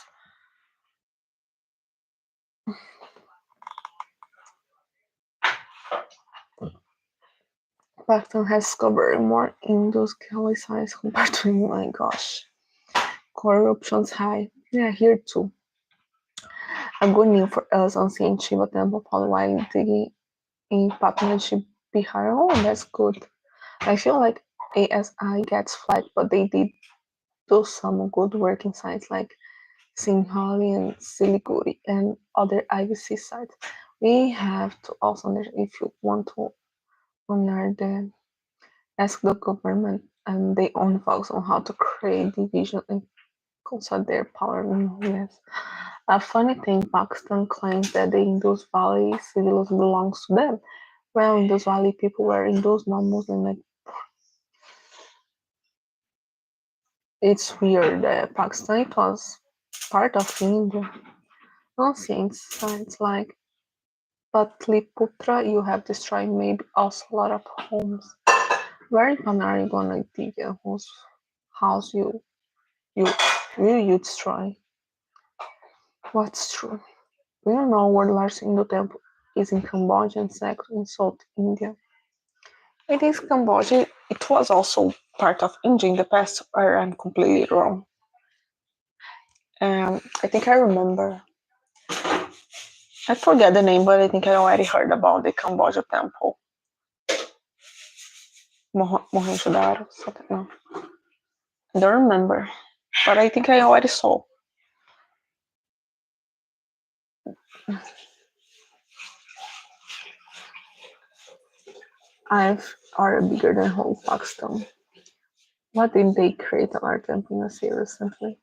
Pakistan has discovered more industrial science compared to, oh my gosh, corruption's high. Yeah, here too. A good news for us on Saint Shiva Temple followed while digging in partnership Bihar. Oh, that's good. I feel like ASI gets flagged, but they did do some good work in sites like Singhali and Siliguri and other IVC sites. We have to also, if you want to honor the ask the government and their own focus on how to create division and consolidate their power. Yes. A funny thing, Pakistan claims that the Indus Valley civilians belongs to them. Well, Indus Valley people were Indus, not Muslim. Like, it's weird that Pakistan it was part of India. Nonsense. Sites like Patliputra, you have destroyed maybe also a lot of homes. Where in Pan are you gonna dig a house? house you destroy. What's true? We don't know where the largest Hindu temple is in Cambodia and second in South India. It is Cambodia. It was also part of India in the past, or I'm completely wrong. I think I remember. I forget the name, but I think I already heard about the Cambodia temple. Mohenjo-daro, something. No, I don't remember, but I think I already saw. I've are bigger than whole Pakistan. Why didn't they create an art temple in Asia recently?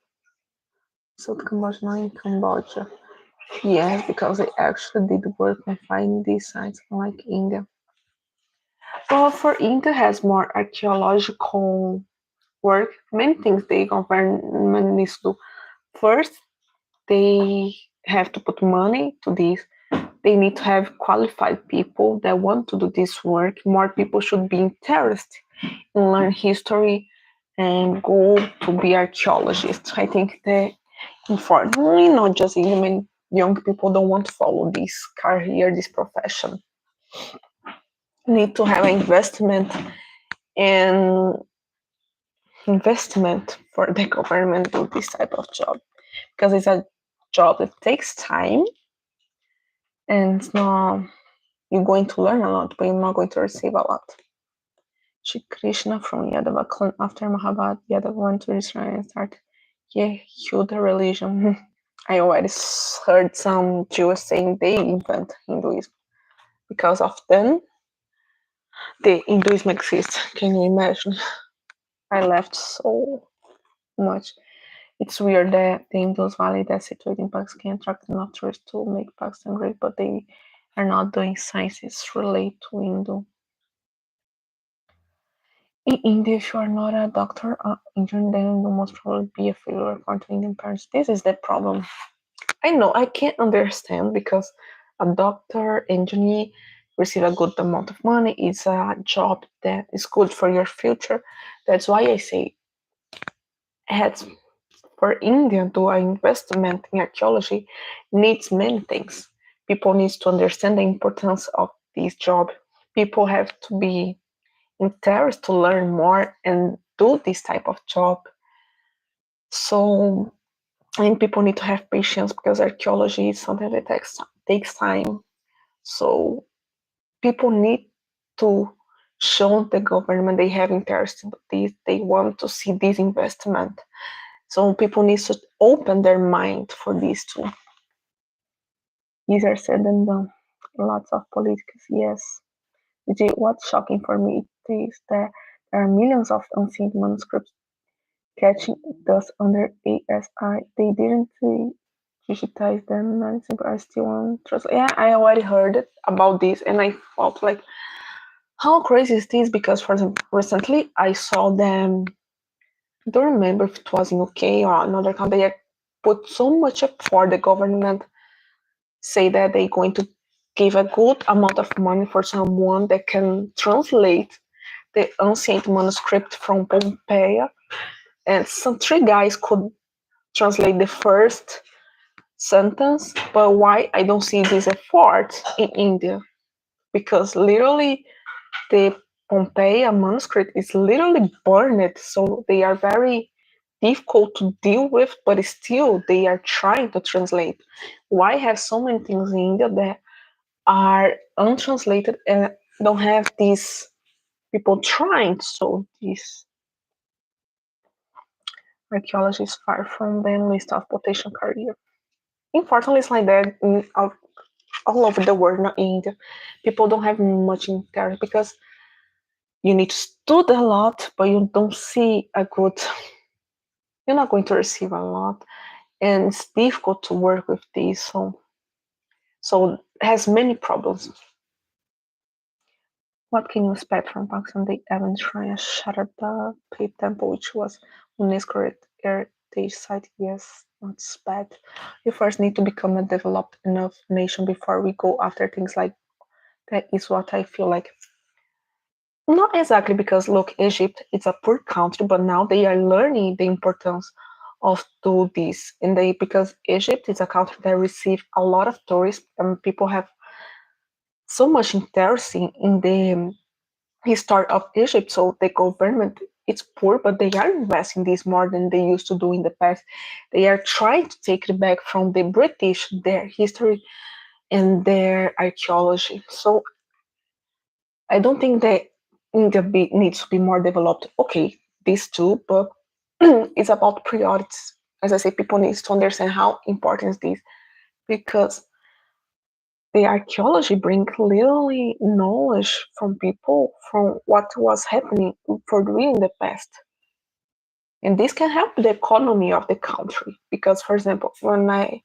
South Cambodia, not in Cambodia. Yes, because they actually did work on finding these sites, unlike India. Well, for India has more archaeological work. Many things the government needs to do. First, they have to put money to this. They need to have qualified people that want to do this work. More people should be interested in learn history and go to be archaeologists. I think that unfortunately not just even young people don't want to follow this career, this profession. Need to have investment and investment for the government to do this type of job because it's a job that takes time and it's not you're going to learn a lot, but you're not going to receive a lot. Shri Krishna from Yadava clan after Mahabharata, Yadava went to Israel and started Yehuda religion. I already heard some Jews saying they invent Hinduism. Because of them, the Hinduism exists. Can you imagine? I laughed so much. It's weird that the Indus Valley that's situated in Pakistan can attract enough tourists to make Pakistan great, but they are not doing sciences related to Hindu. In India, if you are not a doctor or engineer, then you must probably be a failure according to Indian parents. This is the problem. I know I can't understand because a doctor, engineer receive a good amount of money. It's a job that is good for your future. That's why I say it's for India to investment in archaeology needs many things. People needs to understand the importance of this job. People have to be interested to learn more and do this type of job. So and people need to have patience because archaeology is something that takes time. So people need to show the government they have interest in this. They want to see this investment. So people need to open their mind for this too. Easier said than done. Lots of politics, yes. What's shocking for me is that there are millions of unseen manuscripts catching dust under ASI. They didn't digitize them, and I still want to translate. Yeah, I already heard it about this, and I felt like, how crazy is this? Because, for example, recently I saw them. I don't remember if it was in UK or another country. They put so much effort. The government say that they're going to give a good amount of money for someone that can translate the ancient manuscript from Pompeii, and some three guys could translate the first sentence, but why I don't see this effort in India? Because literally the Pompeii manuscript is literally burned, so they are very difficult to deal with, but still they are trying to translate. Why have so many things in India that are untranslated and don't have these people trying to solve this? Archaeology is far from the list of potential career. Unfortunately, it's like that all over the world, not in India. People don't have much interest because you need to study a lot, but you don't see a good. You're not going to receive a lot, and it's difficult to work with this. So it has many problems. What can you expect from Pakistan? They haven't tried to shatter the Pave Temple, which was UNESCO heritage site. Yes, that's bad. We first need to become a developed enough nation before we go after things like that. Is what I feel like. Not exactly, because look, Egypt is a poor country, but now they are learning the importance of do this, and they, because Egypt is a country that receives a lot of tourists and people have so much interest in the history of Egypt. So the government is poor, but they are investing this more than they used to do in the past. They are trying to take it back from the British, their history and their archaeology. So I don't think that India needs to be more developed. Okay, these two, but it's about priorities. As I say, people need to understand how important is this, because the archaeology brings literally knowledge from people from what was happening for real in the past. And this can help the economy of the country. Because, for example, when I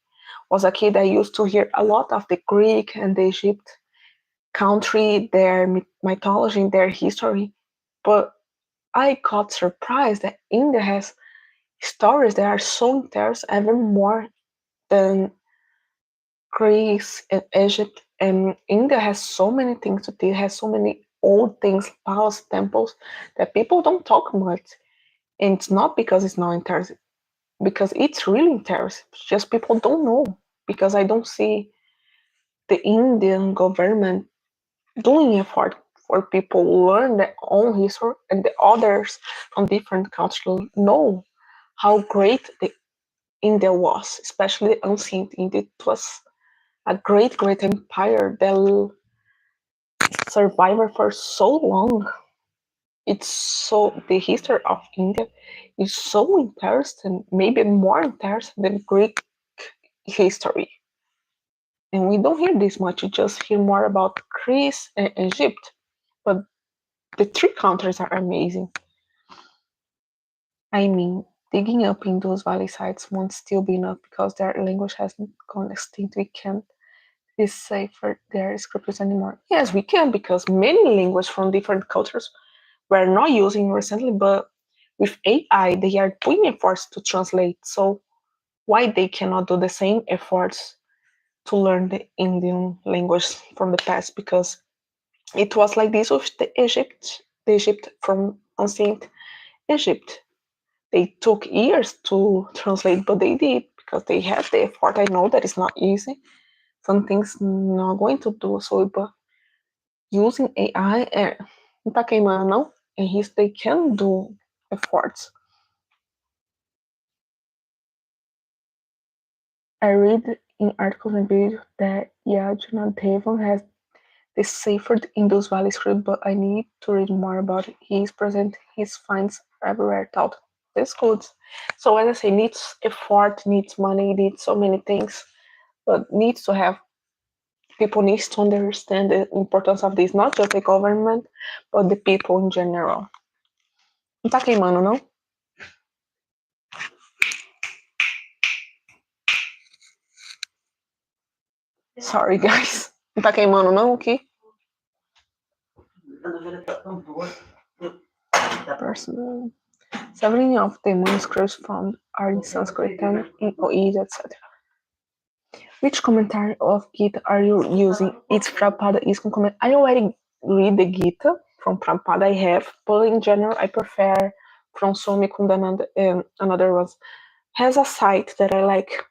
was a kid, I used to hear a lot of the Greek and the Egypt country, their mythology, their history. But I got surprised that India has stories that are so intense, even more than Greece and Egypt. And India has so many things to do, has so many old things, palace, temples, that people don't talk much. And it's not because it's not interesting, because it's really interesting. It's just people don't know, because I don't see the Indian government doing effort for people to learn their own history, and the others from different countries know how great the India was, especially the ancient India. It was a great, great empire that survived for so long. It's so the history of India is so interesting, maybe more interesting than Greek history. And we don't hear this much. You just hear more about Greece and Egypt. But the three countries are amazing. I mean, digging up in those valley sites won't still be enough because their language hasn't gone extinct. We can't decipher their scriptures anymore. Yes, we can, because many languages from different cultures we're not using recently, but with AI, they are doing efforts to translate. So why they cannot do the same efforts to learn the Indian language from the past? Because it was like this with the Egypt from ancient Egypt. They took years to translate, but they did because they had the effort. I know that it's not easy. Some things not going to do so, but using AI, não tá queimando, não? And they can do efforts. I read in articles and videos that Arjuna has deciphered Indus Valley script, but I need to read more about it. He is present his finds everywhere taught. That's good. So as I say, needs effort, needs money, needs so many things, but needs to have people needs to understand the importance of this, not just the government, but the people in general. Não tá queimando, não? Sorry, guys. Não tá queimando, não, aqui? Personal. Several of the manuscripts found are in Sanskrit and in Oid, etc. Which commentary of Gita are you using? It's Prabhupada is comment. I already read the Gita from Prabhupada. I have, but in general, I prefer from Swami Kundananda and another ones. Has a site that I like.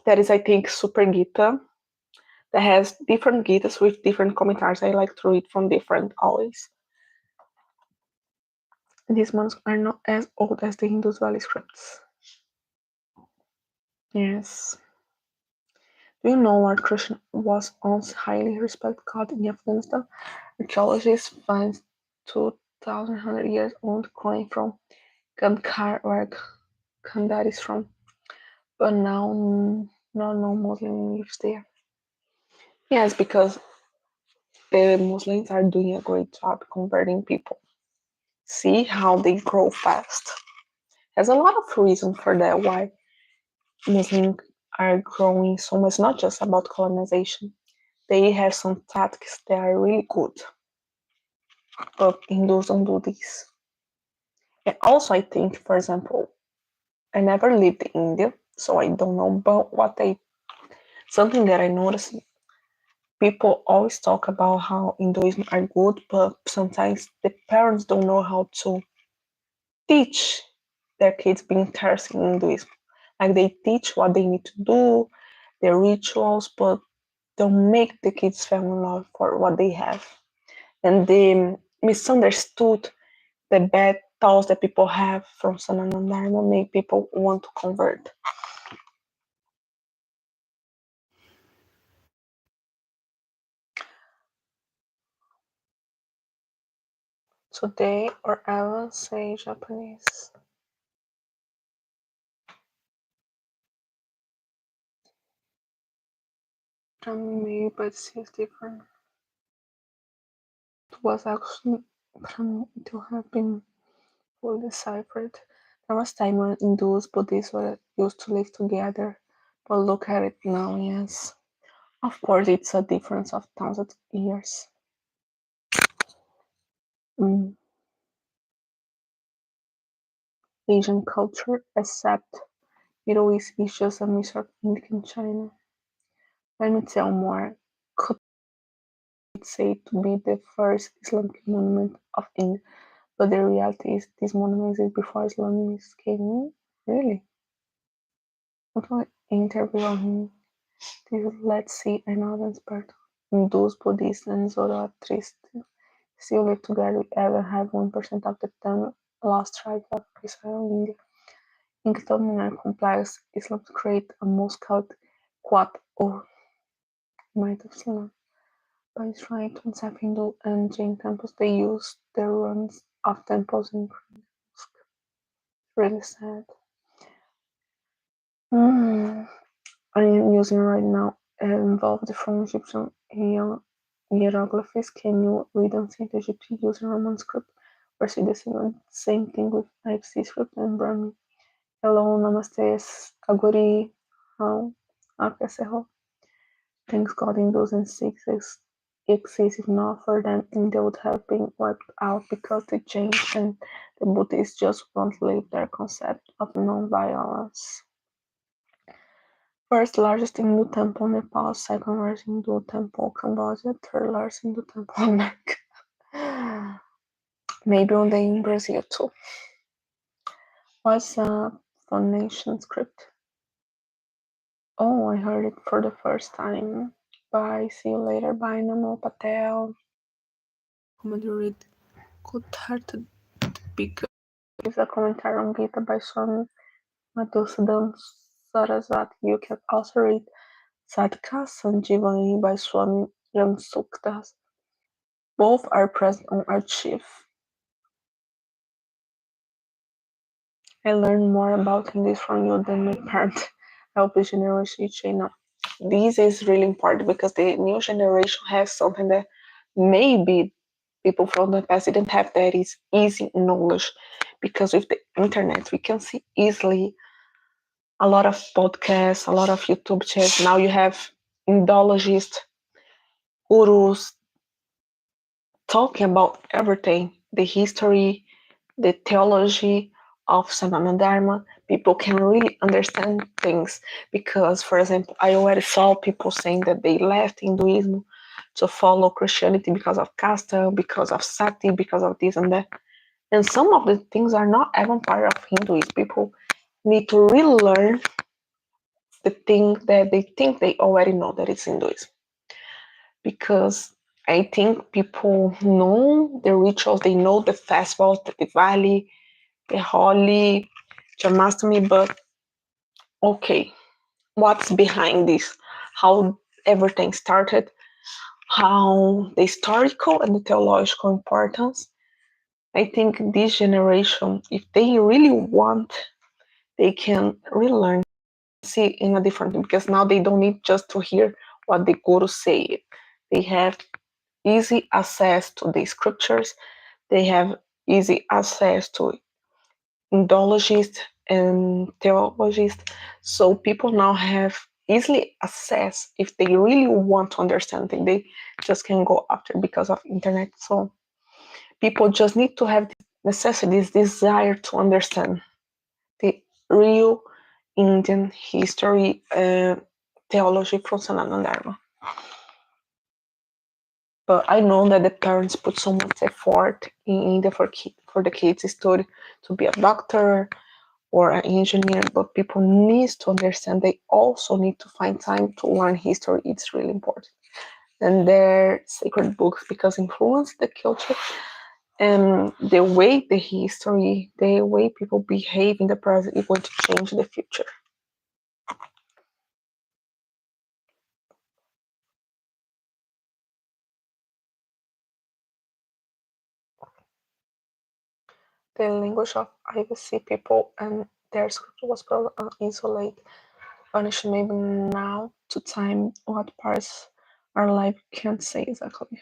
That is, I think, Super Gita. That has different Gitas with different commentaries. I like to read from different always. These ones are not as old as the Hindus Valley scripts. Yes. Do you know Lord Krishna was once highly respected god in Afghanistan? Archaeologists find 2,100 years old coin from Kandahar, where Kandahar is from, but now no Muslim lives there. Yes, because the Muslims are doing a great job converting people. See how they grow fast. There's a lot of reason for that why Muslims are growing so much, not just about colonization. They have some tactics that are really good, but Hindus don't do this. And also, I think, for example, I never lived in India, so I don't know. But something that I noticed, people always talk about how Hinduism are good, but sometimes the parents don't know how to teach their kids being interested in Hinduism. Like they teach what they need to do, their rituals, but don't make the kids fall in love for what they have. And they misunderstood the bad thoughts that people have from Sanatana Dharma make people want to convert. Today or ever say Japanese. Maybe, but it seems different. It was actually to have been fully deciphered. There was time when Hindus, Buddhists were used to live together, but look at it now, yes. Of course, it's a difference of thousands of years. Asian culture, except Middle East, is just a mix of India and China. Let me tell more. Could say to be the first Islamic monument of India, but the reality is this monument is before Islamists came in. Really? What an interview on him. This Let's see another aspect. Hindus, Buddhists, and Zoroastrians still live together. We even have 1% of the 10 lost tribes of Israel in India. In Qutb complex, Islam create a mosque called Quat or Might of Islam. By trying to accept Hindu and Jain temples, they use the ruins of temples and mosques. Really sad. I am using right now involved from Egyptian hieroglyphs. Can you read ancient Egyptian using Roman script or see the same thing with IFC script and Brahmi? Hello, namaste, agori, how, akeseho. Thanks God in those and six exist. If not for them, India would have been wiped out because they changed and the Buddhists just won't leave their concept of non-violence. First largest Hindu temple Nepal, second largest Hindu temple Cambodia, third largest Hindu temple America. Maybe one day in Brazil too. What's a phonation script? Oh, I heard it for the first time. Bye, see you later. Bye, Namo Patel. Comedy read Good-Hearted Because is a commentary on Gita by Swami Madhusudan Saraswati. You can also read Sadhaka Sanjivani by Swami Ramsukdas. Both are present on Archive. I learned more about English from you than my parents. I hope the generation is changing. This is really important because the new generation has something that maybe people from the past didn't have, that is easy knowledge. Because with the internet, we can see easily a lot of podcasts, a lot of YouTube channels. Now you have Indologists, gurus talking about everything, the history, the theology of Sanatana Dharma. People can really understand things because, for example, I already saw people saying that they left Hinduism to follow Christianity because of casta, because of sati, because of this and that. And some of the things are not even part of Hinduism. People need to relearn the thing that they think they already know that it's Hinduism. Because I think people know the rituals, they know the festivals, the Diwali, the Holi, Janmashtami, but okay, what's behind this? How everything started, how the historical and the theological importance. I think this generation, if they really want, they can relearn, see in a different, because now they don't need just to hear what the guru say. They have easy access to the scriptures. They have easy access to Indologists and theologists. So people now have easily access if they really want to understand things. They just can go after because of internet. So people just need to have this necessity, this desire to understand the real Indian history, theology from Sanatana Dharma. But I know that the parents put so much effort in the for the kids' study to be a doctor or an engineer, but people need to understand they also need to find time to learn history. It's really important. And their sacred books because influence the culture and the way the history, the way people behave in the present is going to change the future. The language of IBC people and their scripture was probably isolate, punished maybe now to time what parts our life can't say exactly.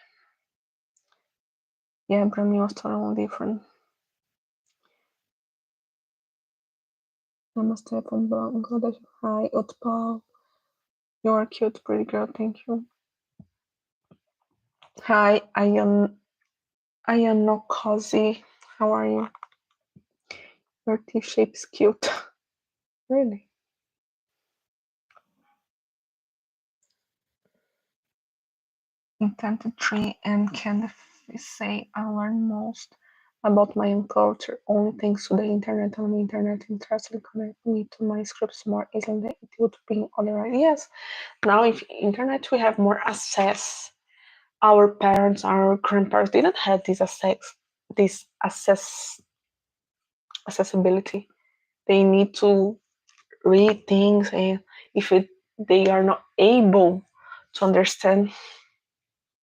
Yeah, Brahmi was totally different. Namaste from Bangladesh. Hi, Utpal. You're a cute, pretty girl. Thank you. Hi, I am no cozy. How are you? Your teeth shape is cute. Really? Intended tree and can say I learned most about my own culture only thanks to the internet and the internet interested connect me to my scripts more easily than it would be otherwise. Yes. Now if internet we have more access. Our parents, our grandparents didn't have this accessibility. They need to read things and if they are not able to understand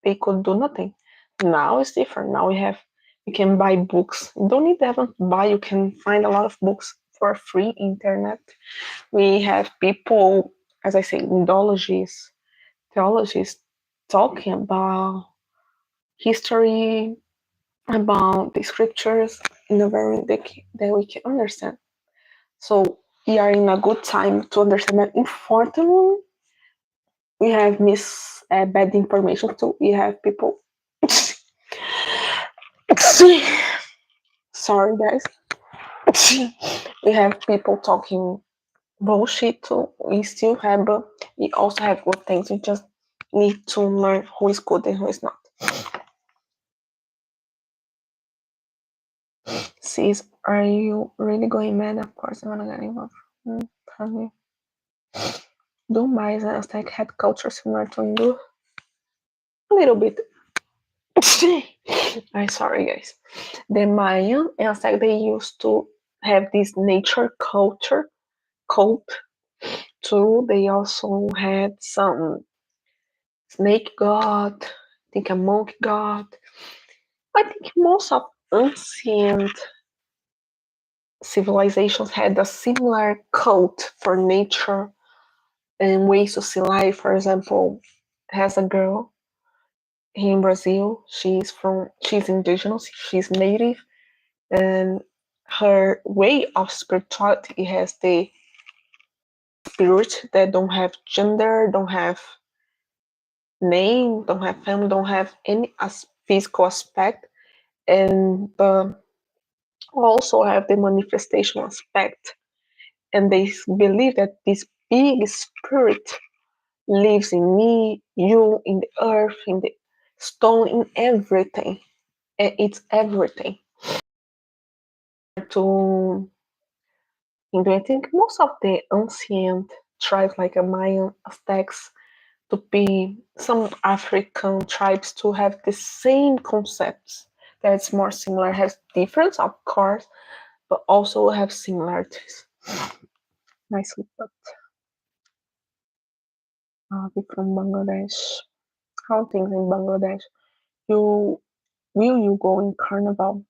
they could do nothing. Now it's different. Now you can buy books. You don't need to even buy. You can find a lot of books for free internet. We have people, as I say, Indologists, theologists talking about history, about the scriptures in a very that we can understand. So we are in a good time to understand that. Unfortunately, we have bad information too. We have people. Sorry, guys. We have people talking bullshit too. We still have, but we also have good things. We just need to learn who is good and who is not. Sis, are you really going mad? Of course, I'm gonna get involved. Probably. Do mais and Aztec had culture similar to Hindu? A little bit. I'm sorry, guys. The Mayan and Aztec they used to have this nature culture cult too. They also had some snake god, I think a monk god. I think most of ancient civilizations had a similar cult for nature and ways to see life. For example, has a girl here in Brazil. She's indigenous, she's native, and her way of spirituality has the spirit that don't have gender, don't have name, don't have family, don't have any physical aspect, and also have the manifestation aspect. And they believe that this big spirit lives in me, you, in the earth, in the stone, in everything. And it's everything. To I think most of the ancient tribes like a Mayan, Aztecs, to be some African tribes to have the same concepts. That's more similar, has difference of course, but also have similarities. Nicely put. Be from Bangladesh. How things in Bangladesh? You will you go in carnival?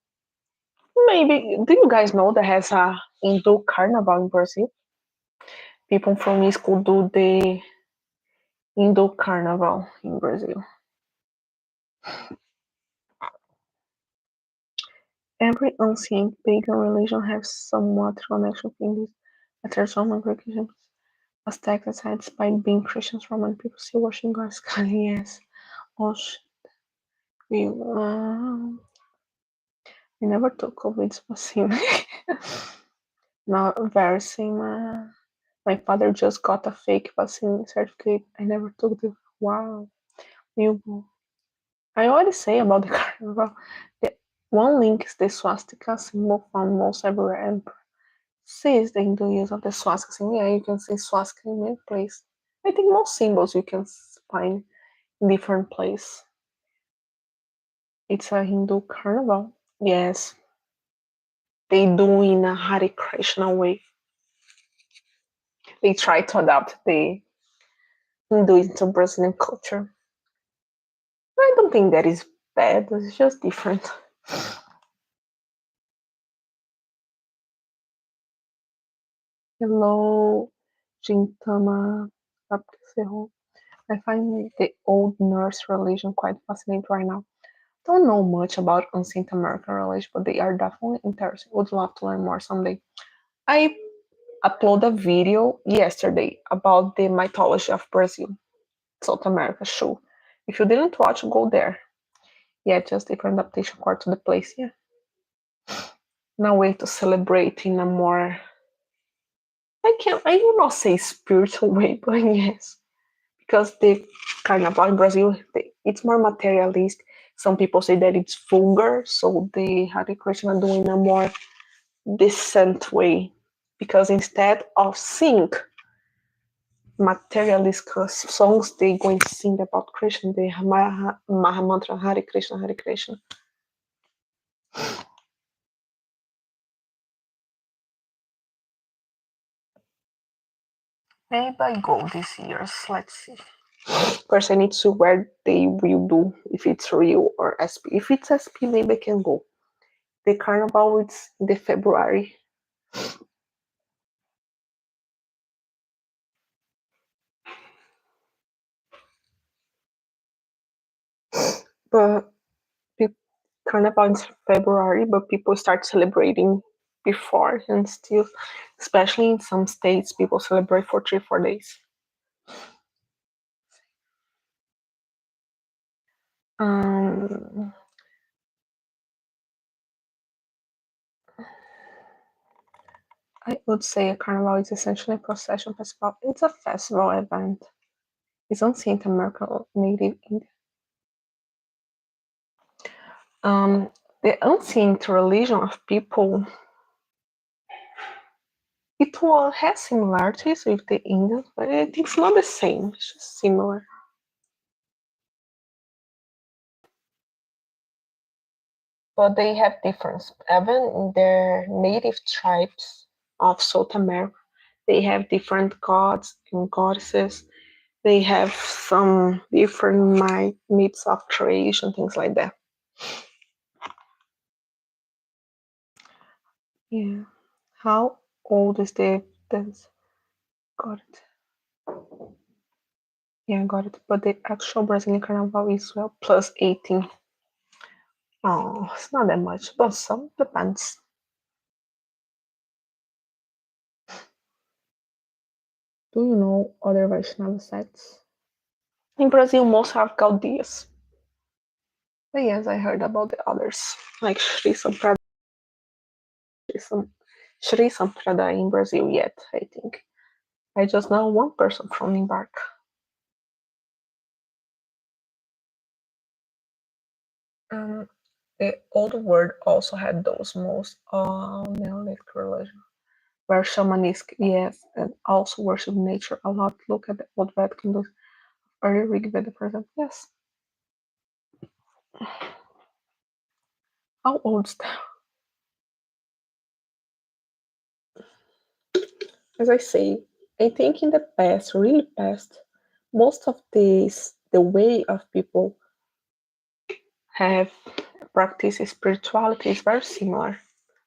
Maybe. Do you guys know that has a Hindu carnival in Brazil? People from my school do the Hindu carnival in Brazil. Every ancient pagan religion has somewhat connection with this. After Roman Christians, Aztecs aside, despite being Christians, Roman people still worship God. Yes. Oh, we, I never took COVID vaccine. Not very same. My father just got a fake vaccine certificate. I never took the. Wow. You. I already say about the carnival. The one link is the swastika symbol found most everywhere, and says the Hinduism of the swastika symbol. Yeah, you can see swastika in many places. I think most symbols you can find in different places. It's a Hindu carnival. Yes, they do in a Hare Krishna way. They try to adapt the Hinduism to Brazilian culture. I don't think that is bad. It's just different. Hello, Gintama. I find the old Norse religion quite fascinating right now. Don't know much about ancient American religion, but they are definitely interesting. Would love to learn more someday. I uploaded a video yesterday about the mythology of Brazil, South America show. If you didn't watch, go there. Yeah, just different adaptation according to the place. Yeah, no way to celebrate in a more I will not say spiritual way, but yes, because the carnival in Brazil it's more materialist. Some people say that it's vulgar, so they Hare Krishna doing a more decent way, because instead of sing materialist songs, they going to sing about Krishna, the Maha Mantra Hare Krishna, Hare Krishna. Maybe I go this year. Let's see. First, I need to see where they will do, if it's real or SP. If it's SP, maybe I can go. The carnival is in the February. But carnival is February, but people start celebrating before and still, especially in some states, people celebrate for 3-4 days. Um, I would say a carnival is essentially a procession festival. It's a festival event. It's ancient American native India. The ancient religion of people, has similarities with the Indians, but it's not the same. It's just similar. But they have difference. Even in their native tribes of South America, they have different gods and goddesses. They have some different myths of creation, things like that. Yeah. How old is the dance? Got it. Yeah, got it. But the actual Brazilian carnival is well plus 18. Oh, it's not that much, but some depends. Do you know other Vaishnava sects? In Brazil, most have Gaudias. But yes, I heard about the others, like Shri Sampradaya in Brazil yet, I think. I just know one person from Embark. The old world also had those most Neolithic religion, were shamanistic, yes, and also worship nature a lot. Look at the old Vatican, early Rig Veda, for example. Yes. How old is that? As I say, I think in the past, really past, most of the way of people have practiced spirituality is very similar.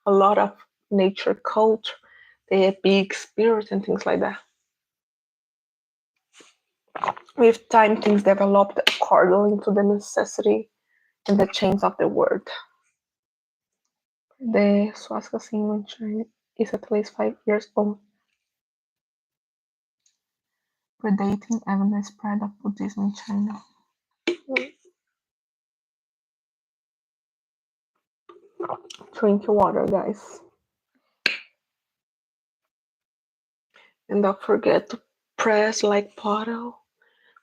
A lot of nature culture, they have big spirit and things like that. With time, things developed according to the necessity and the change of the world. The swastika symbol in China is at least 5 years old, predating even the spread of Buddhism in China. Drink your water, guys. And don't forget to press like bottle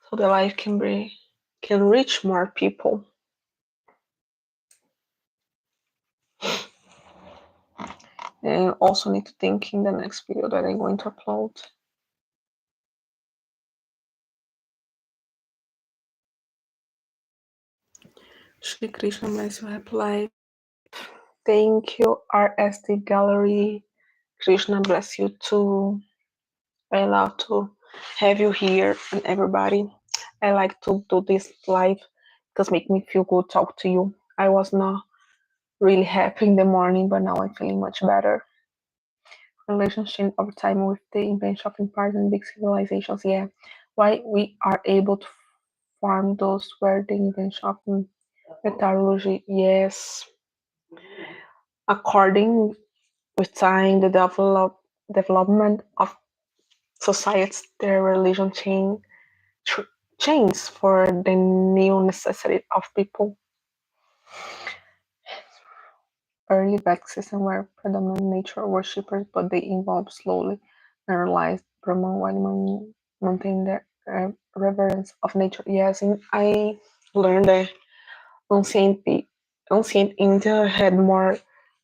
so the life can reach more people. And also need to think in the next video that I'm going to upload. Shri Krishna bless you, happy life. Thank you, RSD Gallery. Krishna bless you too. I love to have you here and everybody. I like to do this live because make me feel good talk to you. I was not really happy in the morning, but now I'm feeling much better. Relationship over time with the invention of empires and big civilizations, yeah. Why we are able to form those were the invention of metallurgy, yes. According with time, the development of societies, their religion change for the new necessity of people. Early Vedic systems were predominant nature worshippers, but they evolved slowly and realized Brahman while maintaining their reverence of nature. Yes, and I learned that ancient, ancient India had more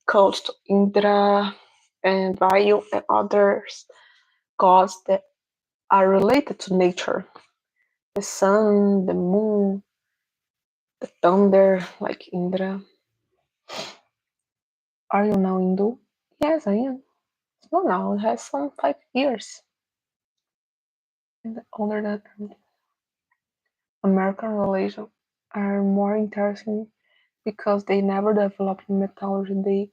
cults to Indra and Vayu and others gods that are related to nature. The sun, the moon, the thunder, like Indra. Are you now Hindu? Yes, I am. No, now it has some 5 years. And older than American religion are more interesting because they never developed metallurgy. They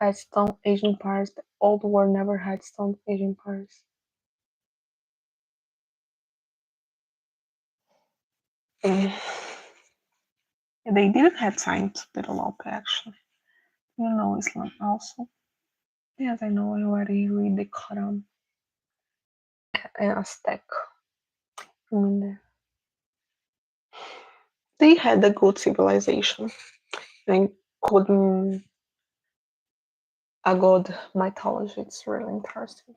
had Stone Age empires. The old world never had Stone Age empires. And they didn't have time to develop actually. You know Islam also. Yes, I know. I already read the Quran and Aztec. I mean, they had a good civilization and good a good mythology. It's really interesting.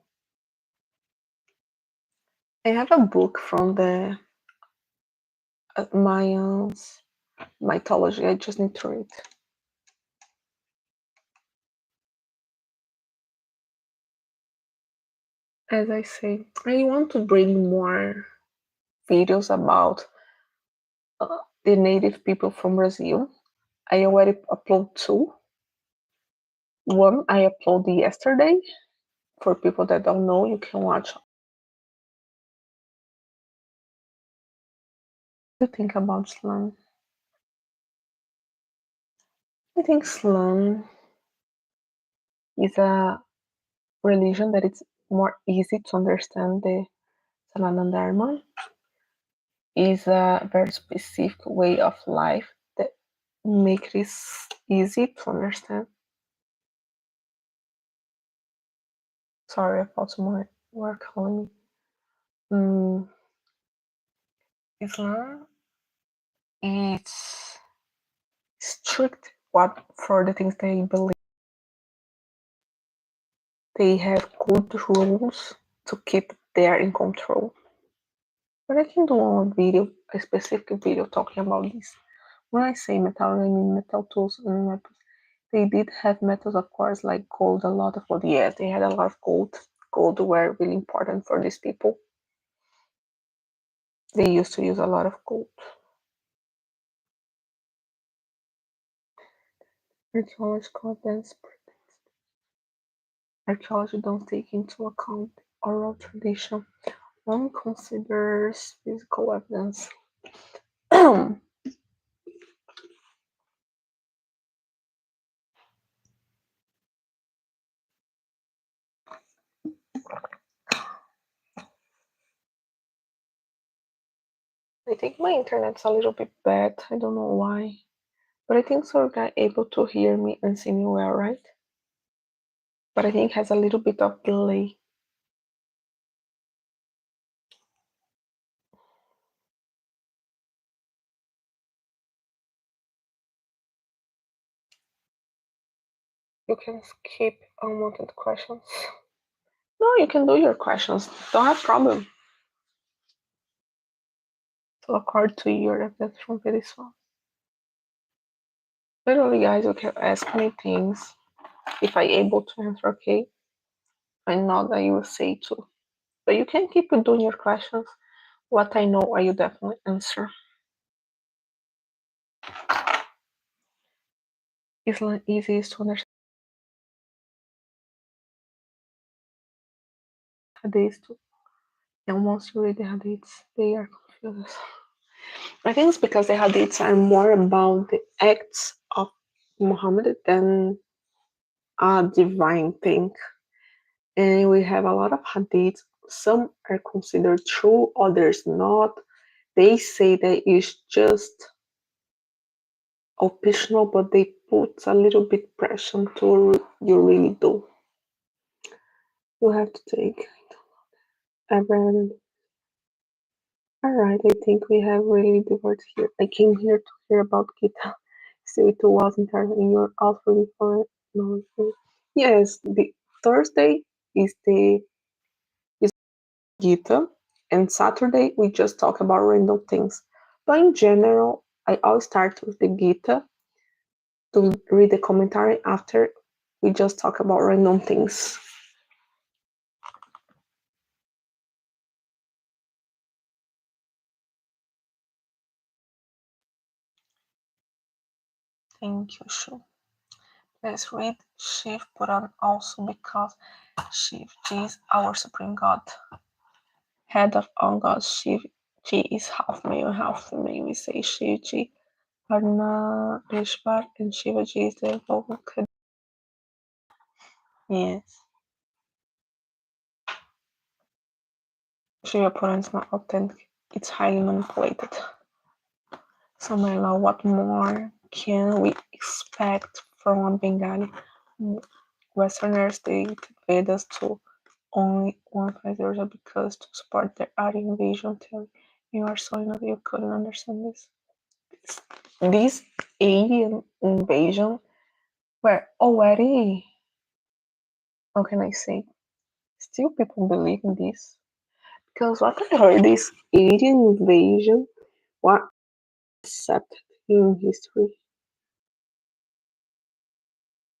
I have a book from the Mayans mythology. I just need to read. As I say, I want to bring more videos about the native people from Brazil. I already uploaded 2. One I uploaded yesterday. For people that don't know, you can watch. What do you think about Islam? I think Islam is a religion that it's more easy to understand. The Sanatana Dharma is a very specific way of life that makes it easy to understand. Sorry, I thought someone were calling me. Islam is strict what for the things they believe. They have good rules to keep there in control. But I can do a video, a specific video talking about this. When I say metal, I mean metal tools and weapons. They did have metals, of course, like gold, a lot of gold. Yes, they had a lot of gold. Gold were really important for these people. They used to use a lot of gold. Archaeological evidence. Archaeology don't take into account oral tradition. One considers physical evidence. I think my internet's a little bit bad. I don't know why. But I think so you guys able to hear me and see me well, right? But I think it has a little bit of delay. You can skip unwanted questions. No, you can do your questions. Don't have problem. So according to your evidence from very soon. Literally, guys, you can ask me things. if I'm able to answer, okay? I know that you will say too. But you can keep doing your questions. What I know, I will definitely answer. It's not easiest to understand hadiths too. And once you read the hadiths, they are confused. I think it's because the hadiths are more about the acts of Muhammad than a divine thing. And we have a lot of hadiths. Some are considered true, others not. They say that it's just optional, but they put a little bit pressure to you really do. You have to take every. Alright, I think we have really divorced here. I came here to hear about Gita. So it was entirely in your offering for no. Yes, the Thursday is the is Gita, and Saturday we just talk about random things. But in general, I always start with the Gita to read the commentary after we just talk about random things. Thank you, Shu. Let's read Shiv Puran also because Shivji is our supreme god. Head of all gods, Shivji is half male, half female. We say Shivji, Arjuna, and Shivaji is the vocal. Yes. Shiva Puran is not authentic. It's highly manipulated. So, my love, what more can we expect from a Bengali? Westerners date Vedas to only 150 because to support their Aryan invasion theory. You are so enough you couldn't understand this. This alien invasion were already, how can I say, still people believe in this. Because what I heard is alien invasion was accepted in history.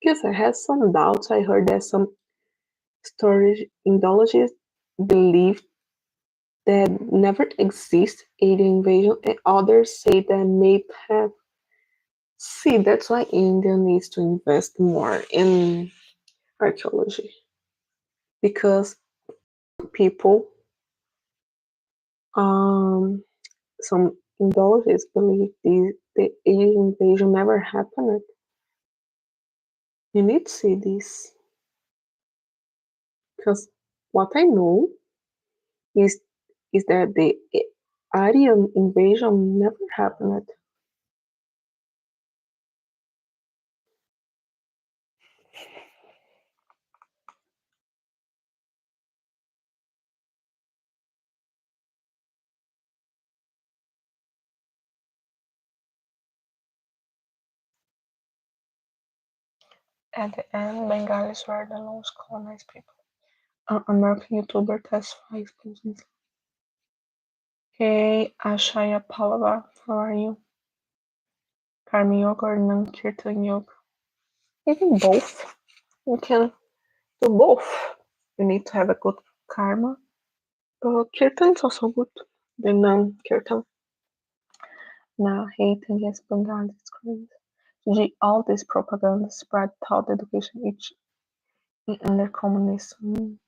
Because I had some doubts, I heard that some storage Indologists believe that never exist alien invasion and others say that may have. See, that's why India needs to invest more in archaeology. Because people, some Indologists believe the alien invasion never happened. You need to see this. Because what I know is that the Aryan invasion never happened. At the end, Bengalis were the most colonized people. An American YouTuber testifies. Hey, Ashaya Palava, how are you? Karma Yoga or Non-Kirtan Yoga? Even both. You can do both. You need to have a good karma. But Kirtan is also good. The non-Kirtan. Now, hating against Bengali is crazy. All this propaganda spread taught education each under communism.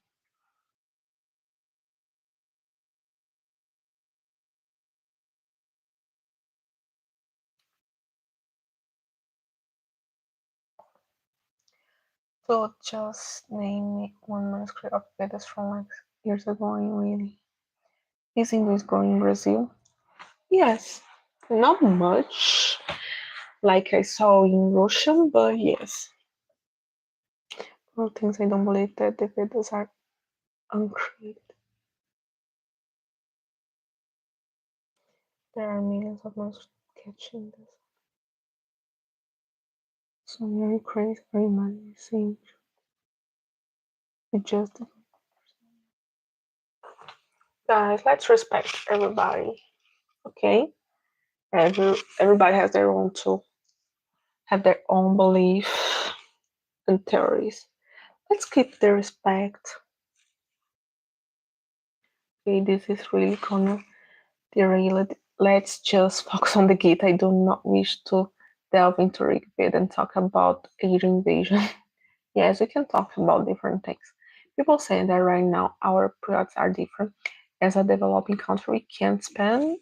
So just name me one manuscript of Vedas from like years ago in really. Is English going in Brazil? Yes. Not much like I saw in Russian, but yes. Well, things I don't believe that the Vedas are uncreated. There are millions of manuscripts catching this. So very crazy, very amazing. It just guys, let's respect everybody. Okay? Everybody has their own to have their own belief. and theories. Let's keep the respect. Okay, this is really gonna derail it. Let's just focus on the Gita. I do not wish to delve into Rig Veda and talk about Asian invasion. Yes, we can talk about different things. People say that right now our products are different. As a developing country, we can't spend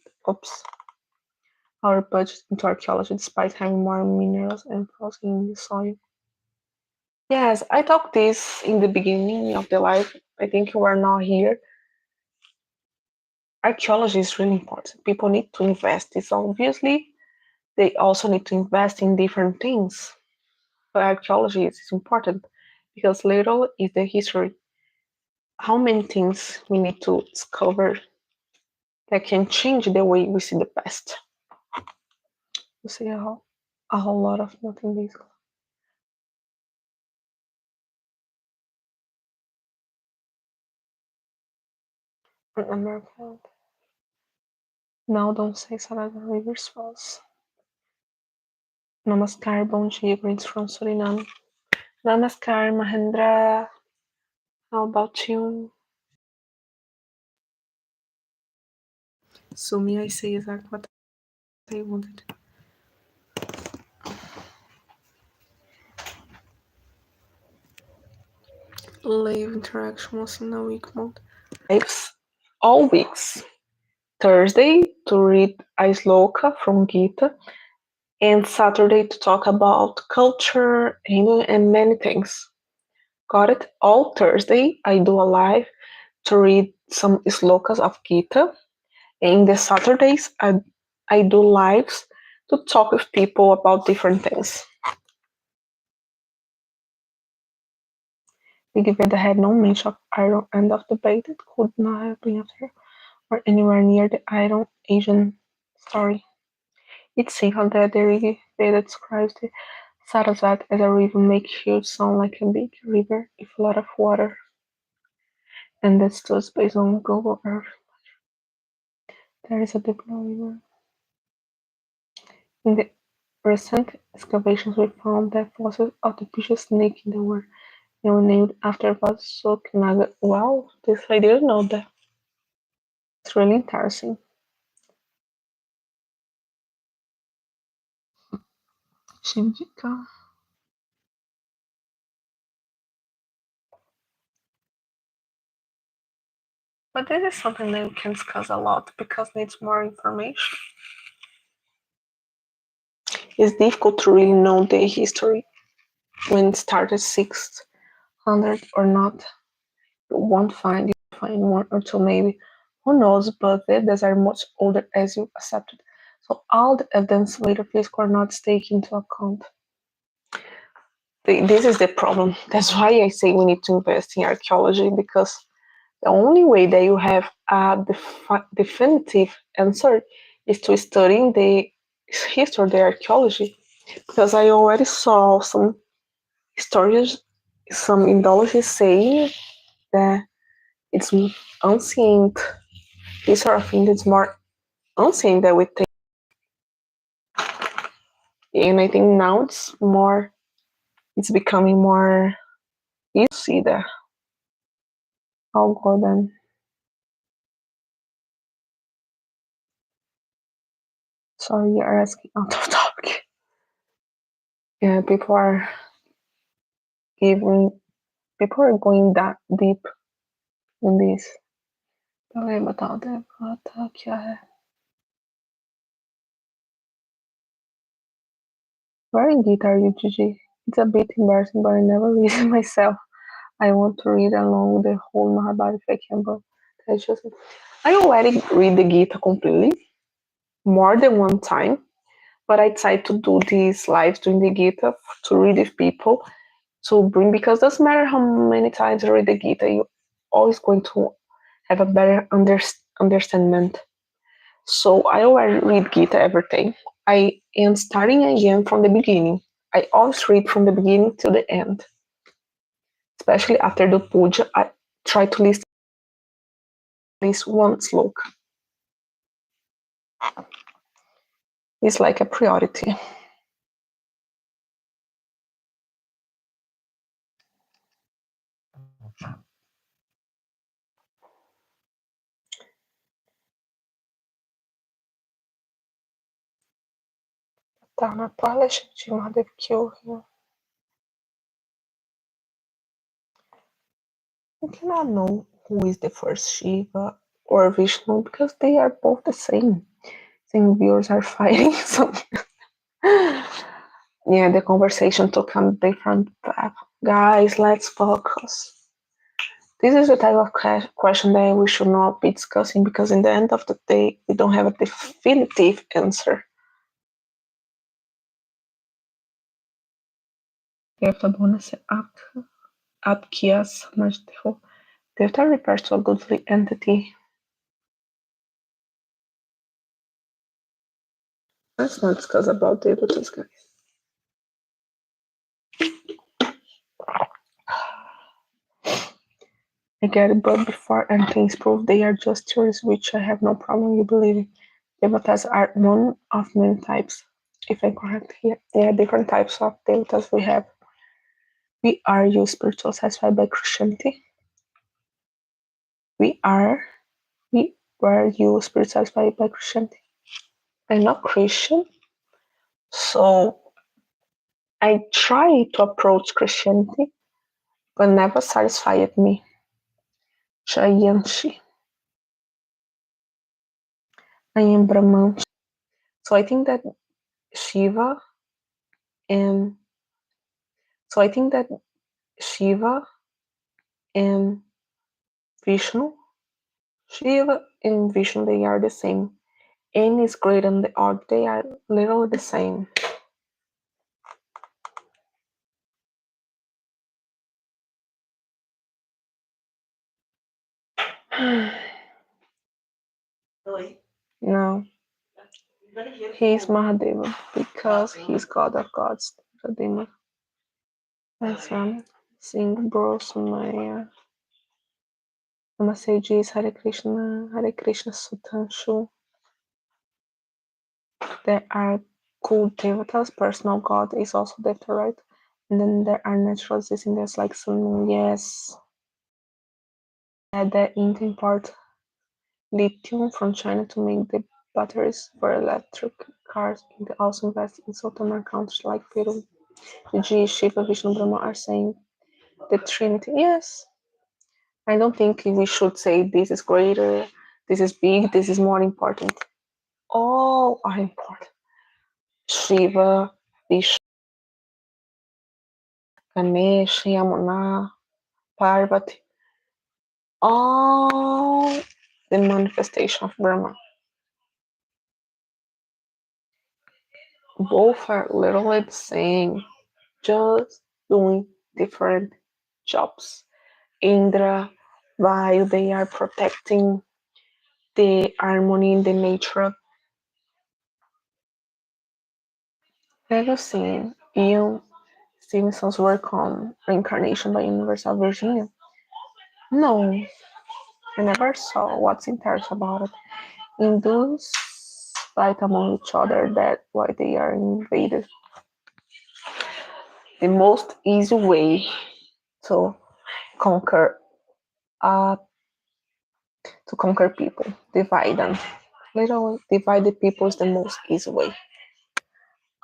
our budget into archaeology despite having more minerals and fossil in the soil. Yes, I talked this in the beginning of the life. I think you are not here. Archaeology is really important. People need to invest. It's obviously they also need to invest in different things. But archaeology is important because little is the history. How many things we need to discover that can change the way we see the past. You see a whole lot of nothing basically. An American. Não, don't say Sarada Rivers Falls. Namaskar, bom dia, greetings from Suriname. Namaskar, Mahendra. How about you? Sumi, I say exactly what I wanted. Live interaction was in a week mode. Lives all weeks. Thursday to read a sloka from Gita, and Saturday to talk about culture, Hindu, and many things. Got it? All Thursday I do a live to read some slokas of Gita, and the Saturdays I do lives to talk with people about different things. Big Veda had no mention of iron end of debate. It could not have been after or anywhere near the Iron Asian story. It's simple that the Rig Veda describes the Saraswati as a river make huge sound like a big river with a lot of water, and that's just based on Google Earth. There is a deep river. In the recent excavations, we found the fossils of the biggest snake in the world, named after Vasuknaga. Wow, this I didn't know that. It's really interesting. Shivjika. But this is something that we can discuss a lot because it needs more information. It's difficult to really know the history when it started 600 or not. You won't find one or two maybe. Who knows? But the Vedas are much older as you accepted. So all the evidence later physical are not taken into account. This is the problem. That's why I say we need to invest in archaeology because the only way that you have a definitive answer is to study the history, the archaeology. Because I already saw some stories, some Indologists saying that it's ancient. This sort of thing is more ancient than we think. And I think now it's becoming more easy that I'll go then. Sorry, you're asking out of topic. Yeah, giving, people are going that deep in this. पहले बता दे था क्या है. Where in Gita are you, Gigi? It's a bit embarrassing, but I never read it myself. I want to read along with the whole Mahabharata if I can, but that's just it. I already read the Gita completely, more than one time, but I decided to do these lives during the Gita to read with people, to bring, because it doesn't matter how many times you read the Gita, you're always going to have a better understanding. So I already read Gita every day. I am starting again from the beginning. I always read from the beginning to the end. Especially after the puja, I try to listen at least one sloka. It's like a priority. Tá na toalha de Mahadev kill here. You cannot know who is the first Shiva or Vishnu because they are both the same. Same viewers are fighting. So yeah, the conversation took a different path. Guys, let's focus. This is the type of question that we should not be discussing because in the end of the day, we don't have a definitive answer. Devta bonus Apkias Majdeho. Devta refers to a godly entity. Let's not discuss about devotees, guys. I get it, but before anything is proved, they are just theories, which I have no problem you believing. Devatas are one of many types. If I'm correct here, there are different types of devatas we have. We are you spiritual satisfied by Christianity. We were you spiritual satisfied by Christianity. I'm not Christian, so I try to approach Christianity, but never satisfied me. Shayanshi. I am Brahman. So I think that Shiva and Shiva and Vishnu, they are the same. N is greater than the odd. They are literally the same. No, he's Mahadeva because he's God of gods. Radima. That's Singh Bros Maya. Namaste Jiji, Hare Krishna Sutanshu. There are cool devatas, personal god is also devata, right? And then there are natural existing there's like sun, yes. The Indian part lithium from China to make the batteries for electric cars. They also invest in Sultan countries like Peru. The G, Shiva, Vishnu, Brahma are saying the Trinity. Yes. I don't think we should say this is greater, this is big, this is more important. All are important. Shiva, Vishnu, Ganesh, Yamuna, Parvati, all the manifestation of Brahma. Both are literally the same, just doing different jobs. Indra, Vayu, they are protecting the harmony in the nature. Have you seen Ian Stevenson's work on reincarnation by University of Virginia? No, I never saw what's interesting about it. Hindus fight among each other, that's why they are invaded. The most easy way to conquer people, divide them. Literally, divide the people is the most easy way.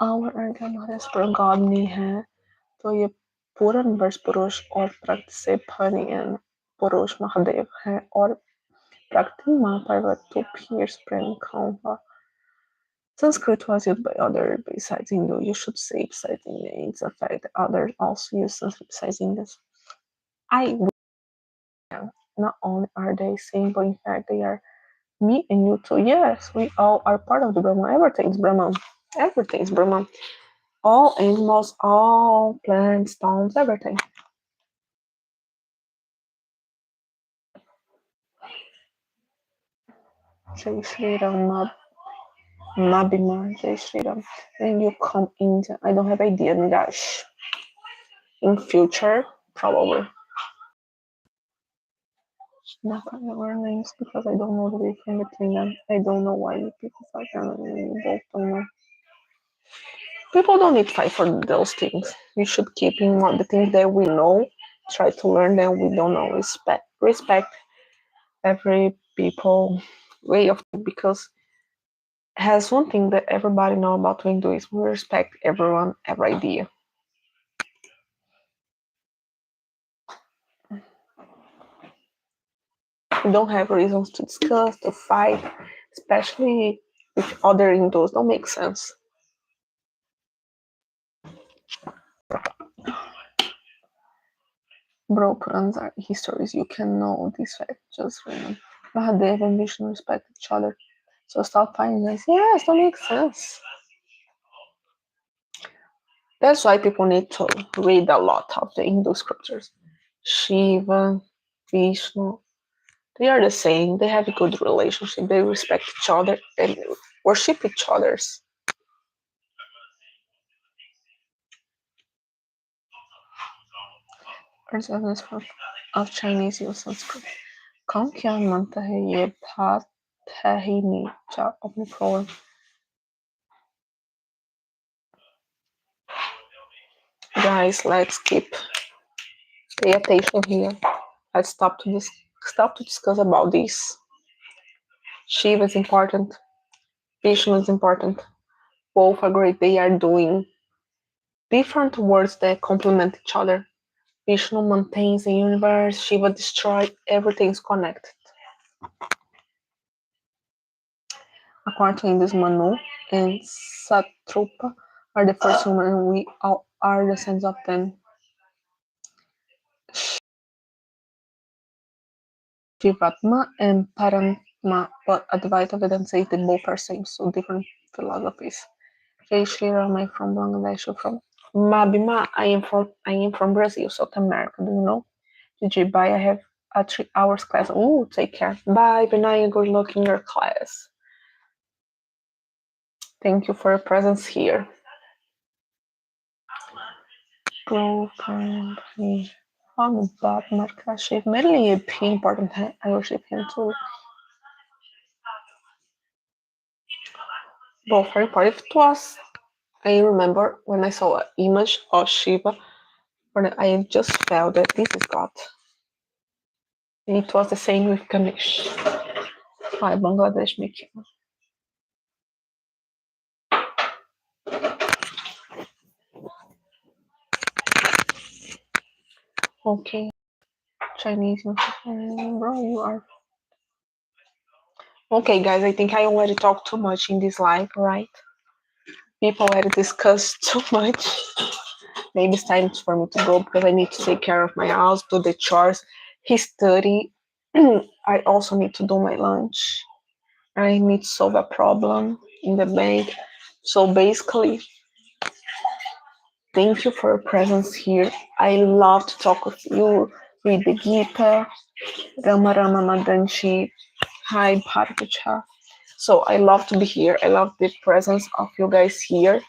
Our Arjuna पर God नहीं है तो ये पूर्ण वर्ष पुरुष और प्रकृति से फनी पुरुष महादेव है और प्रकृति माँ पर्वत to pierce prem khanva. Sanskrit was used by others besides Hindu. You should say besides India. It's a fact that others also use Sanskrit besides Indians. Not only are they same, but in fact they are me and you too. Yes, we all are part of the Brahman. Everything's Brahman. Everything's Brahman. All animals, all plants, stones, everything. Jai Shri Ram, Nabima, Jai Shri Ram. When you come in, I don't have idea, Nidash. In future, probably. Not our names because I don't know the difference between them. I don't know why people fight and we both don't know. People don't need to fight for those things. We should keep in mind the things that we know, try to learn that we don't know. Respect every people way of because has one thing that everybody know about Hinduism: we respect everyone, every idea. We don't have reasons to discuss, to fight, especially with other Hindus. Don't make sense. Bro, Purans are histories. You can know this fact. Just remember. Mahadeva and Vishnu respect each other. So stop fighting guys. Yes, don't make sense. That's why people need to read a lot of the Hindu scriptures. Shiva, Vishnu, they are the same. They have a good relationship. They respect each other and worship each other's. Observance of Chinese use Sanskrit. कौन क्या मानता है ये बात है ही नहीं अपने problem. Guys, let's pay attention here. Let's stop to discuss about this. Shiva is important. Vishnu is important. Both agree they are doing different words that complement each other. Vishnu maintains the universe, Shiva destroys, everything is connected. According to Hindus, Manu and Satrupa are the first human and we all are descendants of them. Shivatma and Paramatma, but Advaita Vedanta says they both are same, so different philosophies. Jay Shri Ram, I'm from Bangladesh, you're from Mabima, I am from Brazil, South America, do you know? Gigi, bye, I have a 3 hours class. Oh, take care. Bye, Benaya, good luck in your class. Thank you for your presence here. Broken. On Bob Markashi, mainly a P important, I worship him too. Both are important. If it was, I remember when I saw an image of Shiva, when I just felt that this is God. And it was the same with Ganesh. Hi, Bangladesh making. Okay. Chinese, bro, you are. Okay, guys, I think I already talked too much in this live, right? People already discussed too much. Maybe it's time for me to go because I need to take care of my house, do the chores, his study. I also need to do my lunch. I need to solve a problem in the bank. So basically, thank you for your presence here. I love to talk with you, read the Gita, Rama Rama Madanshi, Hi Bharatacha. So I love to be here. I love the presence of you guys here.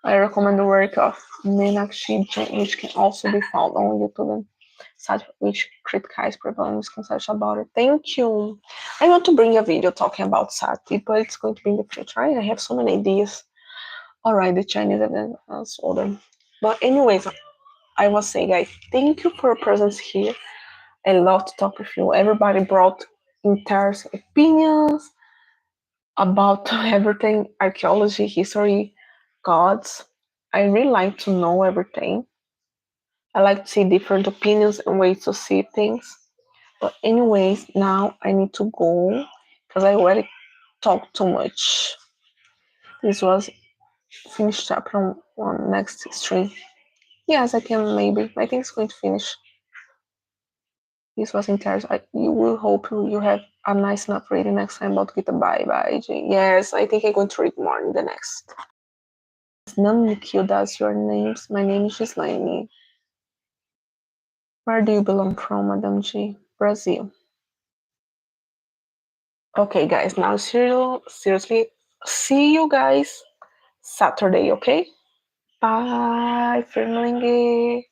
I recommend the work of Meenakshi Jain, which can also be found on YouTube and such, which criticizes prevalent misconceptions about it. Thank you. I want to bring a video talking about sati, but it's going to be in the future. I have so many ideas. Alright, the Chinese evidence older. But anyways, I was saying, guys, thank you for your presence here. I love to talk with you. Everybody brought interesting opinions about everything, archaeology, history, gods. I really like to know everything. I like to see different opinions and ways to see things. But anyways, now I need to go because I already talked too much. This was finished chapter 1 next stream. Yes, I can maybe. I think it's going to finish. This was intense. You will hope you have a nice enough reading next time about Gita. Bye bye, Jay. Yes, I think I'm going to read more in the next. Namnikyo, that's your names. My name is Gislaine. Where do you belong from, Madam G? Brazil. Okay, guys, now seriously, see you guys Saturday, okay? Bye, Fernlingue.